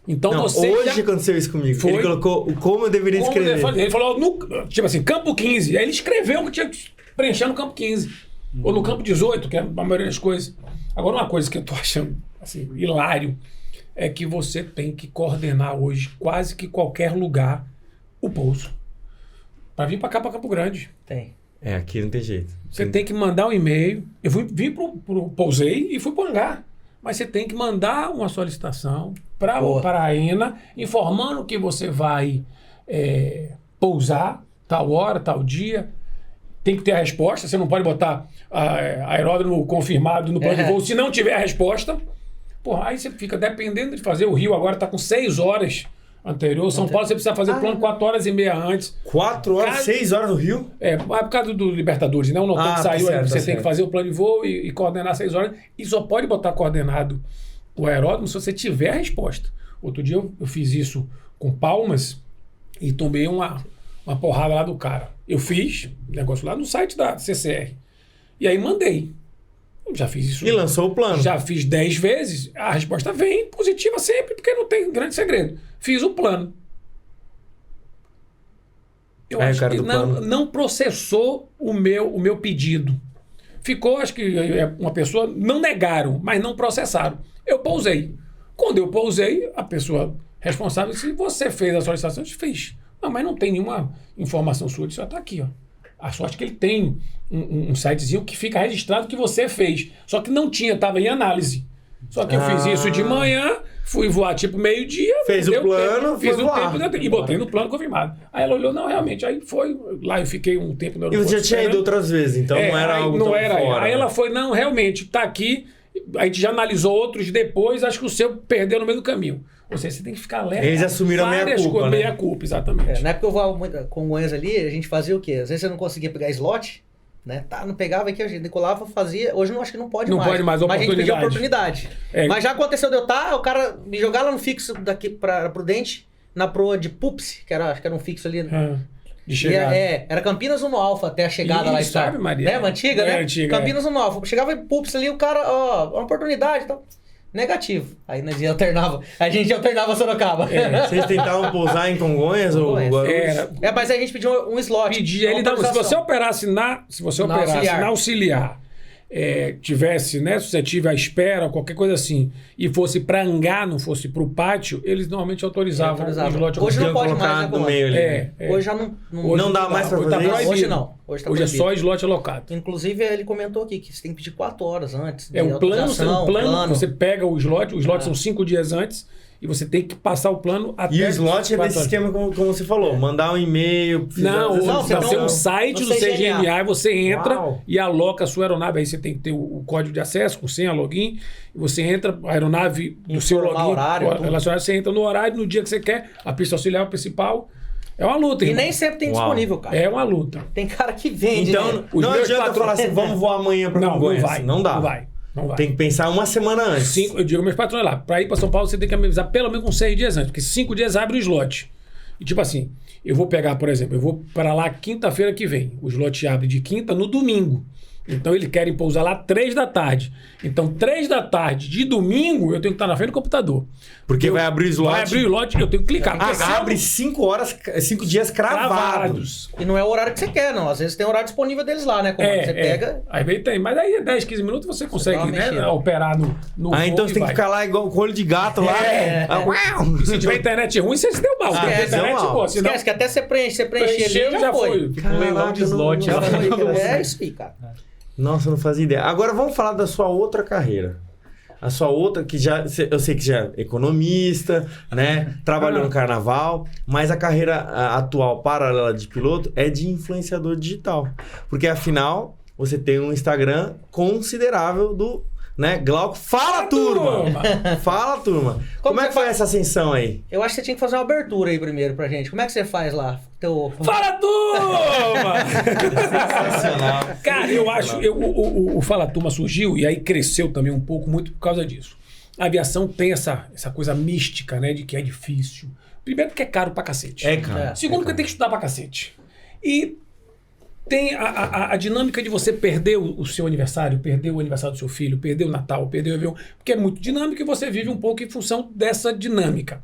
Então Não, você hoje já... aconteceu isso comigo. Foi. Ele colocou como eu deveria Como escrever. deve fazer. Ele falou, tipo assim, campo 15. Aí ele escreveu que tinha que preencher no campo 15. Ou no campo 18, que é a maioria das coisas. Agora, uma coisa que eu tô achando assim, hilário é que você tem que coordenar hoje quase que qualquer lugar o pouso. Para vir para cá, para Campo Grande. Tem. Aqui não tem jeito. Você tem que mandar um e-mail. Eu vim pousei e fui para o hangar. Mas você tem que mandar uma solicitação para a ENA informando que você vai pousar tal hora, tal dia. Tem que ter a resposta. Você não pode botar aeródromo confirmado no plano de voo se não tiver a resposta. Porra, aí você fica dependendo de fazer. O Rio agora está com 6 horas anterior. São Paulo você precisa fazer o plano 4 horas e meia antes. 4 horas, 6 horas no Rio? Por causa do Libertadores, né? O notão que saiu, certo, você tem que fazer o plano de voo e coordenar 6 horas. E só pode botar coordenado o aeródromo se você tiver a resposta. Outro dia eu fiz isso com Palmas e tomei uma porrada lá do cara. Eu fiz negócio lá no site da CCR. E aí mandei. Eu já fiz isso. E lançou o plano. Já fiz 10 vezes. A resposta vem positiva sempre, porque não tem grande segredo. Fiz o plano. Eu acho que não processou o meu pedido. Ficou, acho que uma pessoa... Não negaram, mas não processaram. Eu pousei. Quando eu pousei, a pessoa responsável disse, você fez a solicitação? Eu fiz. Não, mas não tem nenhuma informação sua. Isso está aqui, ó. A sorte que ele tem um sitezinho que fica registrado que você fez. Só que não tinha, estava em análise. Só que eu fiz isso de manhã, fui voar tipo meio-dia. Fez o plano, fiz foi o voar. tempo e botei no plano confirmado. Aí ela olhou, não, realmente. Aí foi, lá eu fiquei um tempo no E aeroporto. você já tinha ido outras vezes, então não era algo tão fora. Aí ela foi, não, realmente, tá aqui. A gente já analisou outros depois, acho que o seu perdeu no meio do caminho. Ou seja, você tem que ficar alerta. Eles assumiram a meia-culpa, né? Meia-culpa, exatamente. Na época eu voava muito com o Goiás ali, a gente fazia o quê? Às vezes você não conseguia pegar slot, né? Não pegava aqui, a gente decolava, fazia. Hoje não acho que não pode mais. Não pode mais, mas a gente pedia oportunidade. oportunidade. Mas já aconteceu de eu estar, o cara me jogar lá no fixo daqui para Prudente, na proa de Pups, acho que era um fixo ali. De chegada. Era Campinas no Alfa até a chegada lá. Sabe, Maria? Antiga, né? Antiga, Campinas no Alfa. Chegava em Pups ali, o cara, uma oportunidade e tal. Negativo. Aí nós alternava. A gente alternava Sorocaba. Vocês tentavam pousar em Congonhas ou Guarulhos? Mas aí a gente pediu um slot. Se você operasse na auxiliar tivesse, né, suscetível à espera, qualquer coisa assim, e fosse para hangar, não fosse para o pátio, eles normalmente autorizavam o slot. Hoje não pode colocar mais, né, no meio ali. Hoje já não... Hoje Não dá mais pra hoje tá fazer isso? proibido. Hoje não. Hoje tá Hoje é proibido. só slot alocado. Inclusive, ele comentou aqui que você tem que pedir 4 horas antes. de O plano, autorização, você pega o slot são 5 dias antes, e você tem que passar o plano até... E o slot é 4 desse horas. esquema como você falou, mandar um e-mail... Não, você você tem não- um site no do CGMA, CGMA, você entra Uau. e aloca a sua aeronave. Aí você tem que ter o código de acesso, com senha, login, e você entra, a aeronave do seu Informar login, horário, tudo. relacionado, você entra no horário, no dia que você quer, a pista auxiliar principal. É uma luta, E irmão. nem sempre tem Uau. disponível, cara. É uma luta. Tem cara que vende, Então, né? Os não meus adianta patrões- falar assim, vamos voar amanhã pra Não Congonhas. vai. Não dá. Não vai. Tem que pensar uma semana antes. Eu digo meus patrões lá, para ir para São Paulo você tem que me avisar pelo menos com 6 dias antes, porque 5 dias abre o slot. E tipo assim, eu vou pegar, por exemplo, eu vou para lá quinta-feira que vem. O slot abre de quinta no domingo. Então eles querem pousar lá 3 da tarde. Então 3 da tarde de domingo eu tenho que estar na frente do computador. Porque vai abrir o slot. Vai abrir o slot, eu tenho que clicar. Porque se eu abre não- 5 dias cravados. E não é o horário que você quer, não. Às vezes tem horário disponível deles lá, né? Como você pega... Às vezes tem, mas aí 10, 15 minutos você consegue, dá uma né, mexida. operar no Ah, então voo você e tem que vai. ficar lá igual com olho de gato lá. Ah, uau. E se tiver internet ruim, você se deu mal. Se tiver deu internet, mal. pô, senão... Esquece que até você preenche Preencheu, ali, já foi. Fica um leilão de slot. Já lá. foi. É isso aí, cara. Nossa, eu não fazia ideia. Agora vamos falar da sua outra carreira. A sua outra, que já... Eu sei que já é economista, né? Trabalhou no carnaval, mas a carreira atual paralela de piloto é de influenciador digital. Porque afinal, você tem um Instagram considerável do... Né? Glauco, fala, turma! Fala, turma! Como é que foi essa ascensão aí? Eu acho que você tinha que fazer uma abertura aí primeiro pra gente. Como é que você faz lá? Fala, turma! Sensacional. Cara, eu acho... O Fala Turma surgiu e aí cresceu também um pouco, muito por causa disso. A aviação tem essa coisa mística, né? De que é difícil. Primeiro porque é caro pra cacete. É, cara. Segundo porque tem que estudar pra cacete. E tem a dinâmica de você perder o seu aniversário, perder o aniversário do seu filho, perder o Natal, perder o avião, porque é muito dinâmico e você vive um pouco em função dessa dinâmica.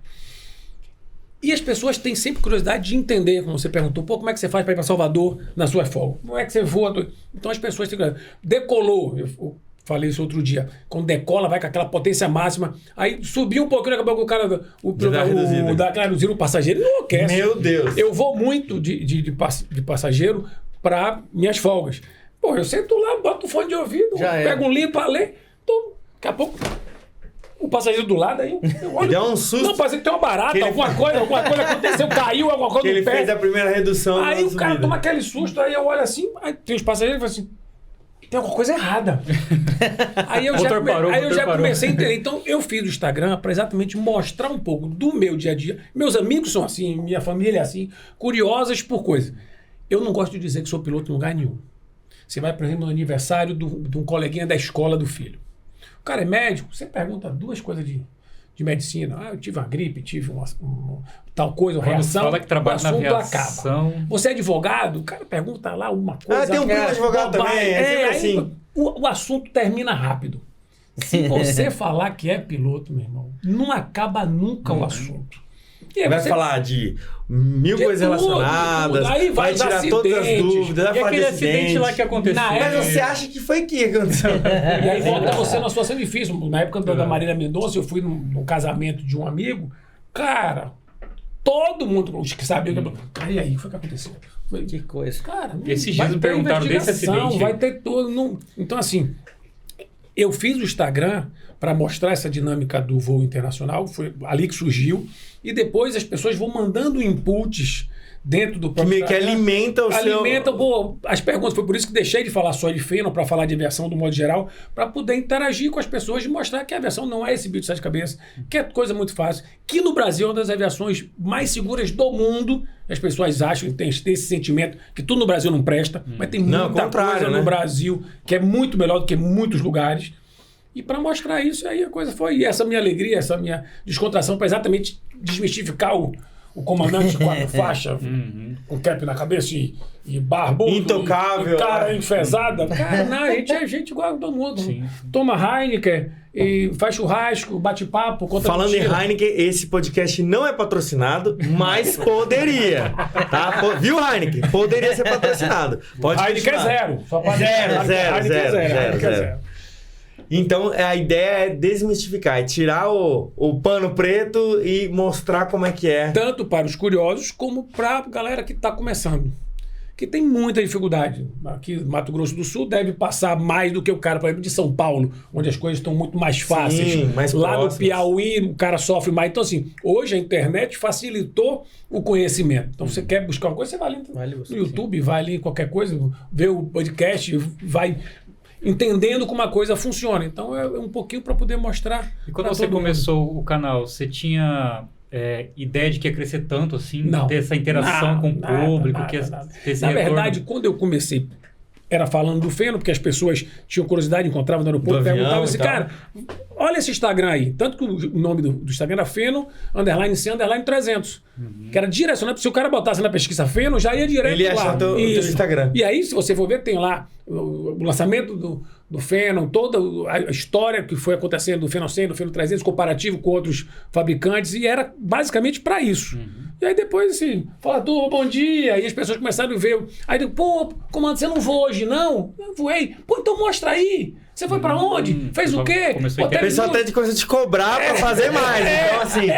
E as pessoas têm sempre curiosidade de entender, como você perguntou, pô, como é que você faz para ir para Salvador na sua folga? Como é que você voa? Então as pessoas têm curiosidade. Decolou, eu falei isso outro dia, quando decola, vai com aquela potência máxima, aí subiu um pouquinho, acabou com o cara, dá aquela reduzida, o passageiro enlouquece. Meu Deus. Eu vou muito de passageiro para minhas folgas. Pô, eu sento lá, boto o fone de ouvido, Já é. pego um livro para ler, daqui a pouco o passageiro do lado aí, eu olho, Deu um susto. não, parece que tem uma barata, Que ele- alguma coisa aconteceu, caiu alguma coisa Que ele no pé. fez a primeira redução Aí na o cara subida. toma aquele susto, aí eu olho assim, aí tem os passageiros e falam assim, tem alguma coisa errada. Aí eu Motor parou, aí eu motor já parou. comecei a entender. Então eu fiz o Instagram para exatamente mostrar um pouco do meu dia a dia. Meus amigos são assim, minha família é assim, curiosas por coisas. Eu não gosto de dizer que sou piloto em lugar nenhum. Você vai, por exemplo, no aniversário de um coleguinha da escola do filho. O cara é médico, você pergunta 2 coisas de medicina. Ah, eu tive uma gripe, tive tal coisa, uma Quando reação. fala que trabalha o na assunto aviação. acaba. Você é advogado? O cara pergunta lá uma coisa. tem um primo advogado bobagem. também, é sempre aí assim. O assunto termina rápido. Se você falar que é piloto, meu irmão, não acaba nunca o assunto. E aí Vai você- falar de 1000 De coisas tudo, relacionadas, de tudo. Aí vai tirar dos todas as acidentes. dúvidas, vai E falar de aquele acidente lá que aconteceu? Na Mas época- você acha que foi o que aconteceu? E aí volta você numa situação difícil. Na época da Marília Mendonça, eu fui num casamento de um amigo. Cara, todo mundo os que sabia. Cara, e aí? Foi o que aconteceu? Foi, Que coisa. cara, Esses vai dias me ter perguntaram desse investigação, acidente. vai ter todo. Então, assim, eu fiz o Instagram para mostrar essa dinâmica do voo internacional. Foi ali que surgiu. E depois as pessoas vão mandando inputs dentro do Que próprio meio que Instagram. alimenta o seu... Alimenta as perguntas. Foi por isso que deixei de falar só de Feno para falar de aviação do modo geral, para poder interagir com as pessoas e mostrar que a aviação não é esse bicho de sete cabeças, que é coisa muito fácil, que no Brasil é uma das aviações mais seguras do mundo. As pessoas acham que tem esse sentimento que tudo no Brasil não presta, mas tem Não, muita ao contrário, coisa né? no Brasil que é muito melhor do que muitos lugares. E para mostrar isso, aí a coisa foi. E essa minha alegria, essa minha descontração, para exatamente desmistificar o comandante com a faixa, com cap na cabeça e barbudo. Intocável. E cara enfesada. Cara, não, a gente é gente igual a todo mundo. Sim. Toma Heineken e faz churrasco, bate papo, conta Falando mentira. em Heineken, esse podcast não é patrocinado, mas poderia. Tá? Viu, Heineken? Poderia ser patrocinado. Pode Heineken é continuar. zero. Só pode Zero. Heineken é Heineken é zero. Então, a ideia é desmistificar, é tirar o pano preto e mostrar como é que é. Tanto para os curiosos como para a galera que está começando. Que tem muita dificuldade. Aqui no Mato Grosso do Sul deve passar mais do que o cara, por exemplo, de São Paulo, onde as coisas estão muito mais fáceis. Sim, mais Lá próximas. no Piauí o cara sofre mais. Então, assim, hoje a internet facilitou o conhecimento. Então, você quer buscar uma coisa, você vai ali no YouTube, vai ali em qualquer coisa, vê o podcast, vai entendendo como a coisa funciona. Então, é um pouquinho para poder mostrar. E quando pra você todo mundo. começou o canal, você tinha ideia de que ia crescer tanto assim? Não. Ter essa interação com o público? Que ia ter esse Na retorno? verdade, quando eu comecei, era falando do Feno, porque as pessoas tinham curiosidade, encontravam no aeroporto, Do avião perguntavam e assim, tal. cara, olha esse Instagram aí. Tanto que o nome do Instagram era Feno, _C_300. Que era direcionado, se o cara botasse na pesquisa Feno, já ia direto Ele ia lá. achar teu Instagram. E aí, se você for ver, tem lá o lançamento do Feno, toda a história que foi acontecendo do Feno 100, do Feno 300, comparativo com outros fabricantes, e era basicamente para isso. E aí depois, assim, fala, turma, bom dia, e as pessoas começaram a ver. Aí eu, pô, comando, você não voou hoje, não? Eu voei. Pô, então mostra aí. Você foi para onde? Fez o quê? Começou a O pessoal até começa a te cobrar pra fazer mais. Então, assim,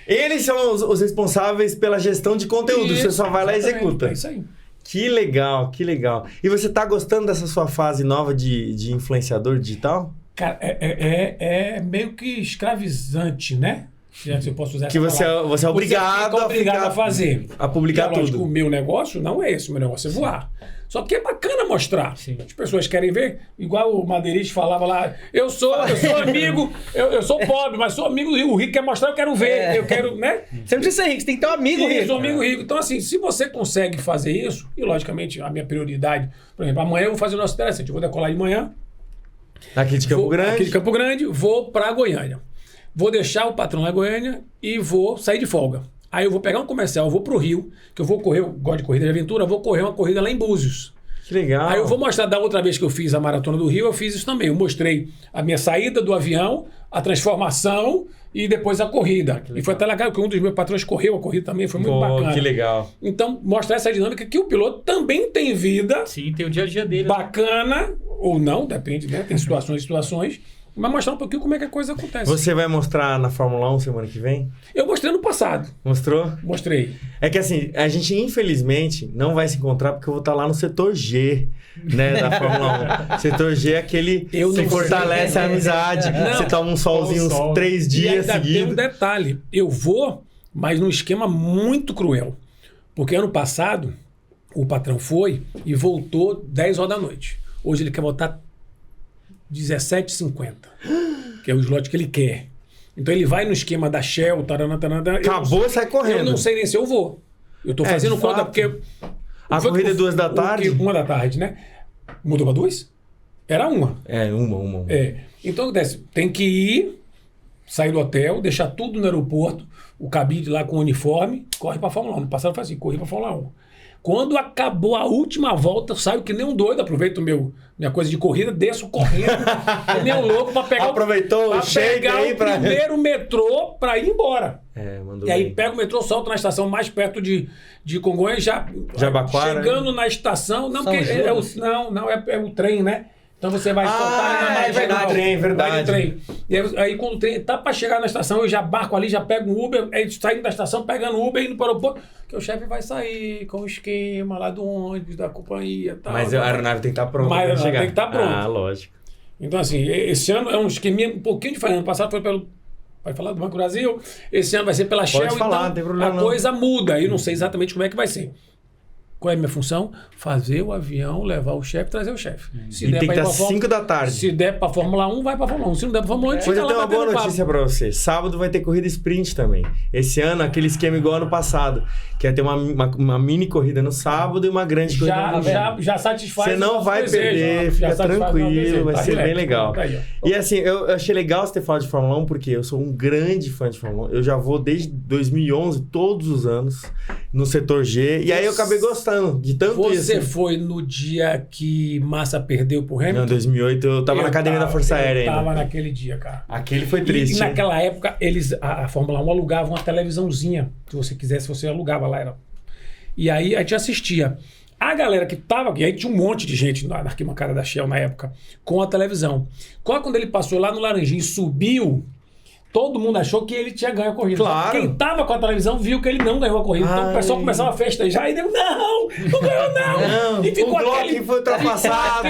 eles são os responsáveis pela gestão de conteúdo. Você só vai lá e executa. É isso aí. Que legal, que legal. E você tá gostando dessa sua fase nova de influenciador digital? Cara, é meio que escravizante, né? Se eu posso usar Que essa você palavra. é obrigado, Você fica obrigado a fazer. a publicar E é lógico, tudo. o meu negócio não é esse, o meu negócio é voar. Só que é bacana mostrar. Sim. As pessoas querem ver, igual o Madeirite falava lá, eu sou amigo, eu sou pobre, mas sou amigo do rico. O rico quer mostrar, eu quero ver, eu quero, né? Você não precisa ser rico, você tem que ter um amigo Isso, rico. um amigo rico. Então, assim, se você consegue fazer isso, e logicamente a minha prioridade, por exemplo, amanhã eu vou fazer o nosso interessante, eu vou decolar de manhã, Aqui de Campo Grande. aqui de Campo Grande, vou pra Goiânia. Vou deixar o patrão lá em Goiânia e vou sair de folga. Aí eu vou pegar um comercial, eu vou pro Rio, que eu vou correr, eu gosto de corrida de aventura, eu vou correr uma corrida lá em Búzios. Que legal. Aí eu vou mostrar, da outra vez que eu fiz a Maratona do Rio, eu fiz isso também. Eu mostrei a minha saída do avião, a transformação e depois a corrida. E foi até legal, porque um dos meus patrões correu a corrida também, foi muito Pô, bacana. que legal. Então, mostrar essa dinâmica que o piloto também tem vida Sim, tem o dia a dia dele. bacana, ou não, depende, né? Tem situações, mas mostrar um pouquinho como é que a coisa acontece. Você vai mostrar na Fórmula 1 semana que vem? Eu mostrei no passado, Mostrou? mostrei. É que assim, a gente infelizmente não vai se encontrar porque eu vou estar lá no setor G, né, da Fórmula 1. Setor G é aquele Eu que não fortalece sei. a amizade. Não. Você toma um solzinho uns Sol. 3 E dias ainda tem um seguidos. detalhe, eu vou, mas num esquema muito cruel. Porque ano passado, o patrão foi e voltou 10 horas da noite. Hoje ele quer voltar 17h50, que é o slot que ele quer. Então ele vai no esquema da Shell, taranã. Acabou e sai correndo. Eu não sei nem se eu vou. Eu tô É, fazendo de conta fato. porque... A corrida é 2 da tarde? 1 da tarde, né? Mudou pra 2? Era 1. É, uma. Então acontece, tem que ir, sair do hotel, deixar tudo no aeroporto, o cabide lá com o uniforme, corre pra Fórmula 1. No passado eu fazia assim, corri pra Fórmula 1. Quando acabou a última volta, eu saio que nem um doido, aproveito minha coisa de corrida, desço correndo, que nem um louco pra pegar Aproveitou o shake pegar aí o pra... primeiro metrô pra ir embora. É, mandou E aí bem. pega o metrô, solta na estação mais perto de Congonhas, Jabaquara, chegando na estação, não, São porque Judas. é o trem, né? Então você vai soltar na é verdade, trem, Vai no trem. E aí quando o trem tá pra chegar na estação, eu já barco ali, já pego um Uber, aí saindo da estação, pegando o Uber, indo para o aeroporto, que o chefe vai sair com o esquema lá do ônibus, da companhia e tal. Mas a aeronave tem que estar pronta Mas a pra aeronave chegar. tem que estar pronta. Ah, lógico. Então assim, esse ano é um esqueminha um pouquinho diferente. Ano passado foi pelo... Vai falar do Banco Brasil, esse ano vai ser pela Shell, falar, então não tem problema a não. coisa muda. Eu não sei exatamente como é que vai ser. Qual é a minha função? Fazer o avião, levar o chefe, trazer o chefe. Se E der tem que pra ir estar pra Fórmula- 5 da tarde. Se der pra Fórmula 1, vai pra Fórmula 1. Se não der pra Fórmula 1, a gente Pois fica eu lá tenho uma boa batendo papo. notícia pra você. Sábado vai ter corrida sprint também. Esse ano, aquele esquema igual ano passado. Que é ter uma mini corrida no sábado e uma grande corrida no domingo. Já satisfaz Você o não nosso vai desejo, perder, ó. fica Já satisfaz o nosso tranquilo, desejo. vai Tá ser bem relax, legal. tá aí, ó. E assim, eu achei legal você ter falado de Fórmula 1, porque eu sou um grande fã de Fórmula 1. Eu já vou desde 2011, todos os anos, no setor G. E aí eu acabei gostando de tanto isso. Você foi no dia que Massa perdeu pro Hamilton? Não, em 2008 eu tava na academia da Força Aérea Eu tava ainda. naquele dia, cara. Aquele foi triste. E naquela época, a Fórmula 1 alugava uma televisãozinha. Se você quisesse, você alugava lá. E aí a gente assistia. A galera que tava aqui, aí tinha um monte de gente na arquibancada da Shell na época, com a televisão. Quando ele passou lá no Laranjinha e subiu, todo mundo achou que ele tinha ganho a corrida. Claro. Quem tava com a televisão viu que ele não ganhou a corrida. Então o pessoal começava a festejar e deu, não ganhou não. E ficou o Glock foi ultrapassado.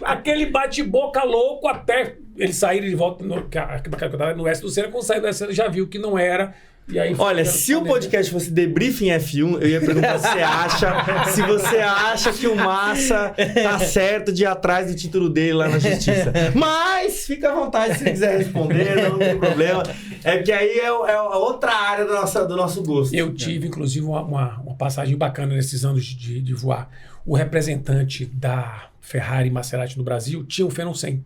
aquele bate-boca louco até eles saírem de volta no S do Senna. Quando saiu do S do Senna já viu que não era. E aí Olha, se o podcast fosse Debriefing F1, eu ia perguntar se você acha que o Massa tá certo de ir atrás do título dele lá na justiça. Mas fica à vontade se quiser responder, não tem problema. É que aí é outra área do nosso gosto. Eu tive, inclusive, uma passagem bacana nesses anos de voar. O representante da Ferrari e Maserati no Brasil tinha um Phenom 100.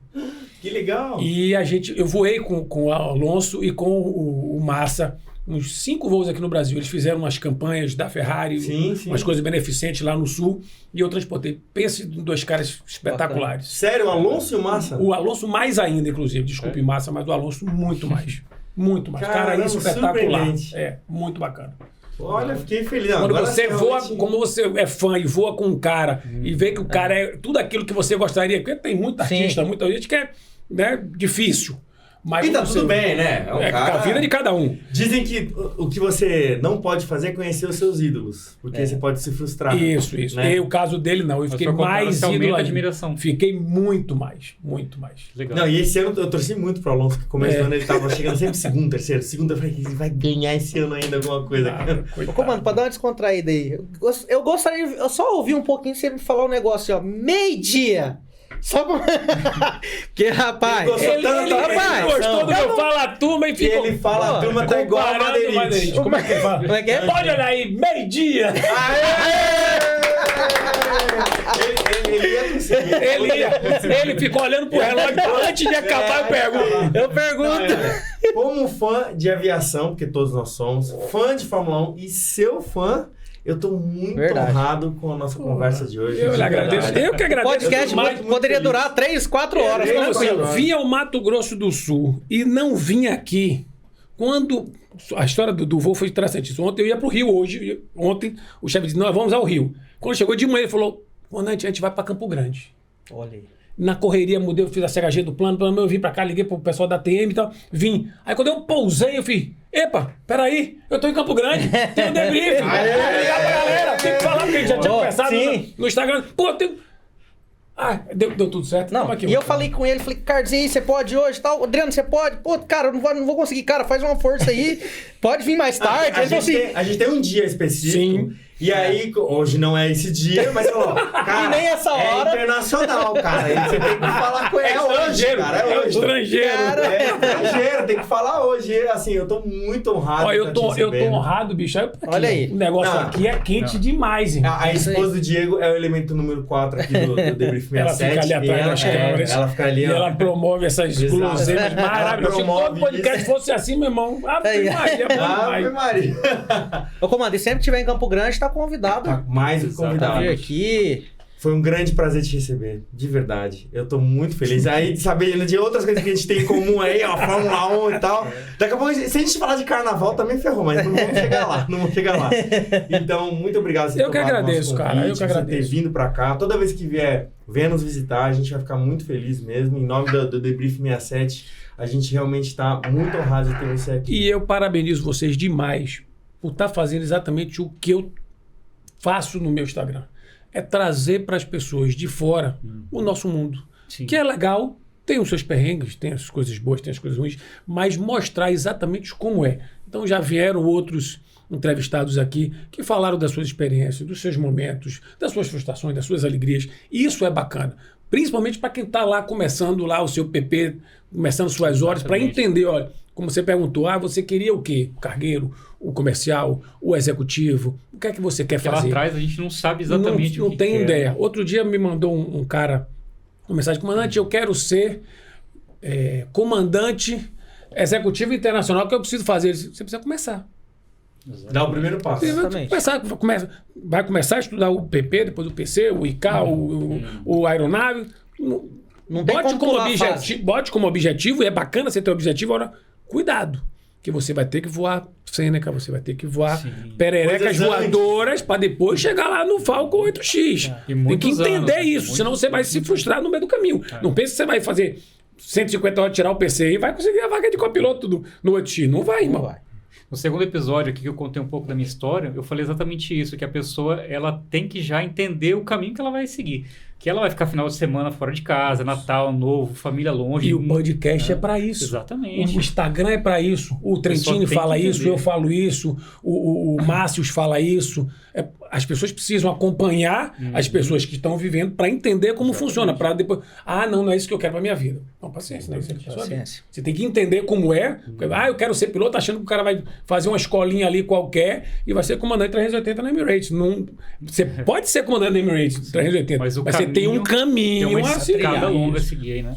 Que legal. E eu voei com o Alonso e com o Massa uns 5 voos aqui no Brasil. Eles fizeram umas campanhas da Ferrari, Sim. umas coisas beneficentes lá no Sul, e eu transportei. Pense em 2 caras espetaculares. Sério, o Alonso e o Massa? O Alonso mais ainda, inclusive. Desculpe, Massa, mas o Alonso muito mais. Muito mais. Caramba, Cara, espetacular. surpreendente. É, muito bacana. Olha, fiquei feliz. Quando Agora você voa, realmente- como você é fã e voa com um cara e vê que o cara é tudo aquilo que você gostaria, porque tem muita artista, muita gente que é, né, difícil. Mas E tá quando tudo bem, né? É um cara- a vida de cada um. Dizem que o que você não pode fazer é conhecer os seus ídolos, porque você pode se frustrar. Isso. Né? E o caso dele, não. Eu fiquei foi contrário, mais você aumenta ídolo a ainda. admiração. Fiquei muito mais. Legal. Não, e esse ano eu torci muito pro Alonso, que começo do ano ele tava chegando sempre segundo, terceiro. Segundo eu falei, ele vai ganhar esse ano ainda alguma coisa. Ô, comando, pra dar uma descontraída aí, eu gostaria, eu só ouvi um pouquinho você me falar um negócio, ó, meio-dia. Só pra... Porque, rapaz... Ele gostou tanto, Ele gostou do meu fala turma e E ficou... ele fala, a turma tá igual a comparando o Madeirite. Como é que ele fala? Como é que é? Pode olhar aí, meio-dia. Ele ia conseguir. Ele ficou olhando pro relógio antes de acabar, eu pergunto. Como fã de aviação, porque todos nós somos, fã de Fórmula 1 e seu fã, eu tô muito Verdade. honrado com a nossa conversa de hoje. Eu de lhe agradeço. verdade. Eu que O agradeço. podcast muito poderia feliz. durar 3, 4 horas. Então, assim, tranquilo. eu vim ao Mato Grosso do Sul e não vim aqui quando... A história do voo foi interessante. Ontem eu ia pro Rio hoje. Ontem o chefe disse, nós vamos ao Rio. Quando chegou de manhã, ele falou, comandante, a gente vai para Campo Grande. Olha aí. Na correria, mudei, fiz a CHG do plano, eu vim pra cá, liguei pro pessoal da TM e tal, vim. Aí quando eu pousei, eu fiz, epa, peraí, eu tô em Campo Grande, tem um debriefing, tem que ligar pra galera, tem que falar, porque a gente já tinha conversado sim. no Instagram. Pô, tem... Ah, deu tudo certo. Não, Tamo aqui, e eu mano. falei com ele, falei, Carlos, e aí, você pode hoje e tal? Adriano, você pode? Pô, cara, eu não vou conseguir, cara, faz uma força aí, pode vir mais tarde. A Ele falou gente, assim, a gente tem um dia específico. Sim. E aí, hoje não é esse dia, mas falou, cara, E nem essa hora. é internacional, cara. E você tem que falar com ele. É hoje, cara. É hoje. estrangeiro. Cara, É estrangeiro, tem que falar hoje. Assim, eu tô muito honrado. Ó, eu de tô te receber. honrado, bicho. Olha aí. O negócio Não. aqui é quente demais, irmão. A esposa do Diego é o elemento número 4 aqui do Debrief Ela 67. fica ali atrás das câmeras. Ela fica ali, E ó. ela promove essas Exato. guloseimas maravilhosas. Se promove todo podcast isso. fosse assim, meu irmão, Aí. Maria, bom Ave demais. Maria. ô, comando, e sempre que tiver em Campo Grande, tá convidado. Tá mais do que Pra convidado. vir aqui. Foi um grande prazer te receber, de verdade. Eu tô muito feliz. Aí, sabendo de outras coisas que a gente tem em comum aí, ó, Fórmula 1 e tal. Daqui a pouco, se a gente falar de carnaval, também ferrou, mas não vamos chegar lá, não vamos chegar lá. Então, muito obrigado por ter Eu que topado o agradeço, nosso cara, eu que convite, agradeço. Você ter vindo pra cá. Toda vez que venha nos visitar, a gente vai ficar muito feliz mesmo. Em nome do Debrief 67, a gente realmente tá muito honrado de ter você aqui. E eu parabenizo vocês demais por estar fazendo exatamente o que eu faço no meu Instagram. É trazer para as pessoas de fora o nosso mundo. Sim. Que é legal, tem os seus perrengues, tem as coisas boas, tem as coisas ruins, mas mostrar exatamente como é. Então já vieram outros entrevistados aqui que falaram das suas experiências, dos seus momentos, das suas frustrações, das suas alegrias. E isso é bacana. Principalmente para quem está lá começando lá o seu PP, começando suas horas, para entender, olha, como você perguntou, você queria o quê? O cargueiro, o comercial, o executivo, o que é que você quer Porque fazer? lá atrás a gente não sabe exatamente não o que tem quer. ideia. Outro dia me mandou um cara uma mensagem: comandante, eu quero ser comandante executivo internacional, que eu preciso fazer. Você precisa começar. Dá o primeiro passo. Vai começar a estudar o PP, depois o PC, o IK, o aeronave. Não tem como pular a fase. Bote como objetivo, e é bacana você ter objetivo, agora, cuidado. Que você vai ter que voar Sêneca, você vai ter que voar pererecas voadoras para depois chegar lá no Falcon 8X. Tem que entender isso, senão você vai se frustrar no meio do caminho. Não pense que você vai fazer 150 horas, tirar o PC e vai conseguir a vaga de copiloto no 8X. Não vai, irmão. Não vai. No segundo episódio aqui que eu contei um pouco da minha história, eu falei exatamente isso, que a pessoa ela tem que já entender o caminho que ela vai seguir. Que ela vai ficar final de semana fora de casa, Natal, Novo, família longe. E o podcast é para isso. Exatamente. O Instagram é para isso. O Trentini fala isso, eu falo isso, o Márcios fala isso. As pessoas precisam acompanhar as pessoas que estão vivendo para entender como funciona. Para depois, não é isso que eu quero para minha vida. Não, paciência, não é isso que é sua vida. Você tem que entender como é. Eu quero ser piloto, achando que o cara vai fazer uma escolinha ali qualquer e vai ser comandante 380 na Emirates. Não, você pode ser comandante da Emirates 380, mas você tem um caminho tem uma a seguir. estrada longa a seguir aí, né?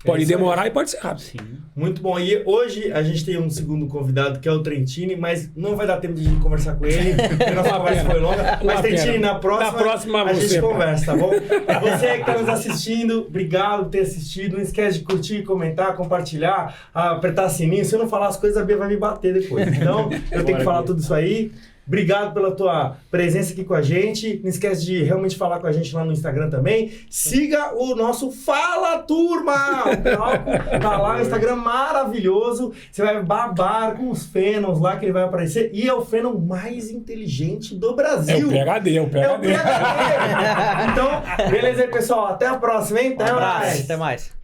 Pode demorar e pode ser rápido. Sim. Muito bom. E hoje a gente tem um segundo convidado, que é o Trentini, mas não vai dar tempo de conversar com ele, porque a nossa conversa foi longa. Mas, Trentini, na próxima a gente conversa, tá bom? Você que está nos assistindo, obrigado por ter assistido. Não esquece de curtir, comentar, compartilhar, apertar sininho. Se eu não falar as coisas, a Bia vai me bater depois. Então, eu tenho que falar tudo isso aí. Obrigado pela tua presença aqui com a gente. Não esquece de realmente falar com a gente lá no Instagram também. Siga o nosso Fala Turma! O Glauco tá lá, um Instagram maravilhoso. Você vai babar com os fênons lá que ele vai aparecer. E é o fênon mais inteligente do Brasil. É o PhD, É o PhD. Então, beleza aí, pessoal. Até a próxima, hein? Até mais. Até mais.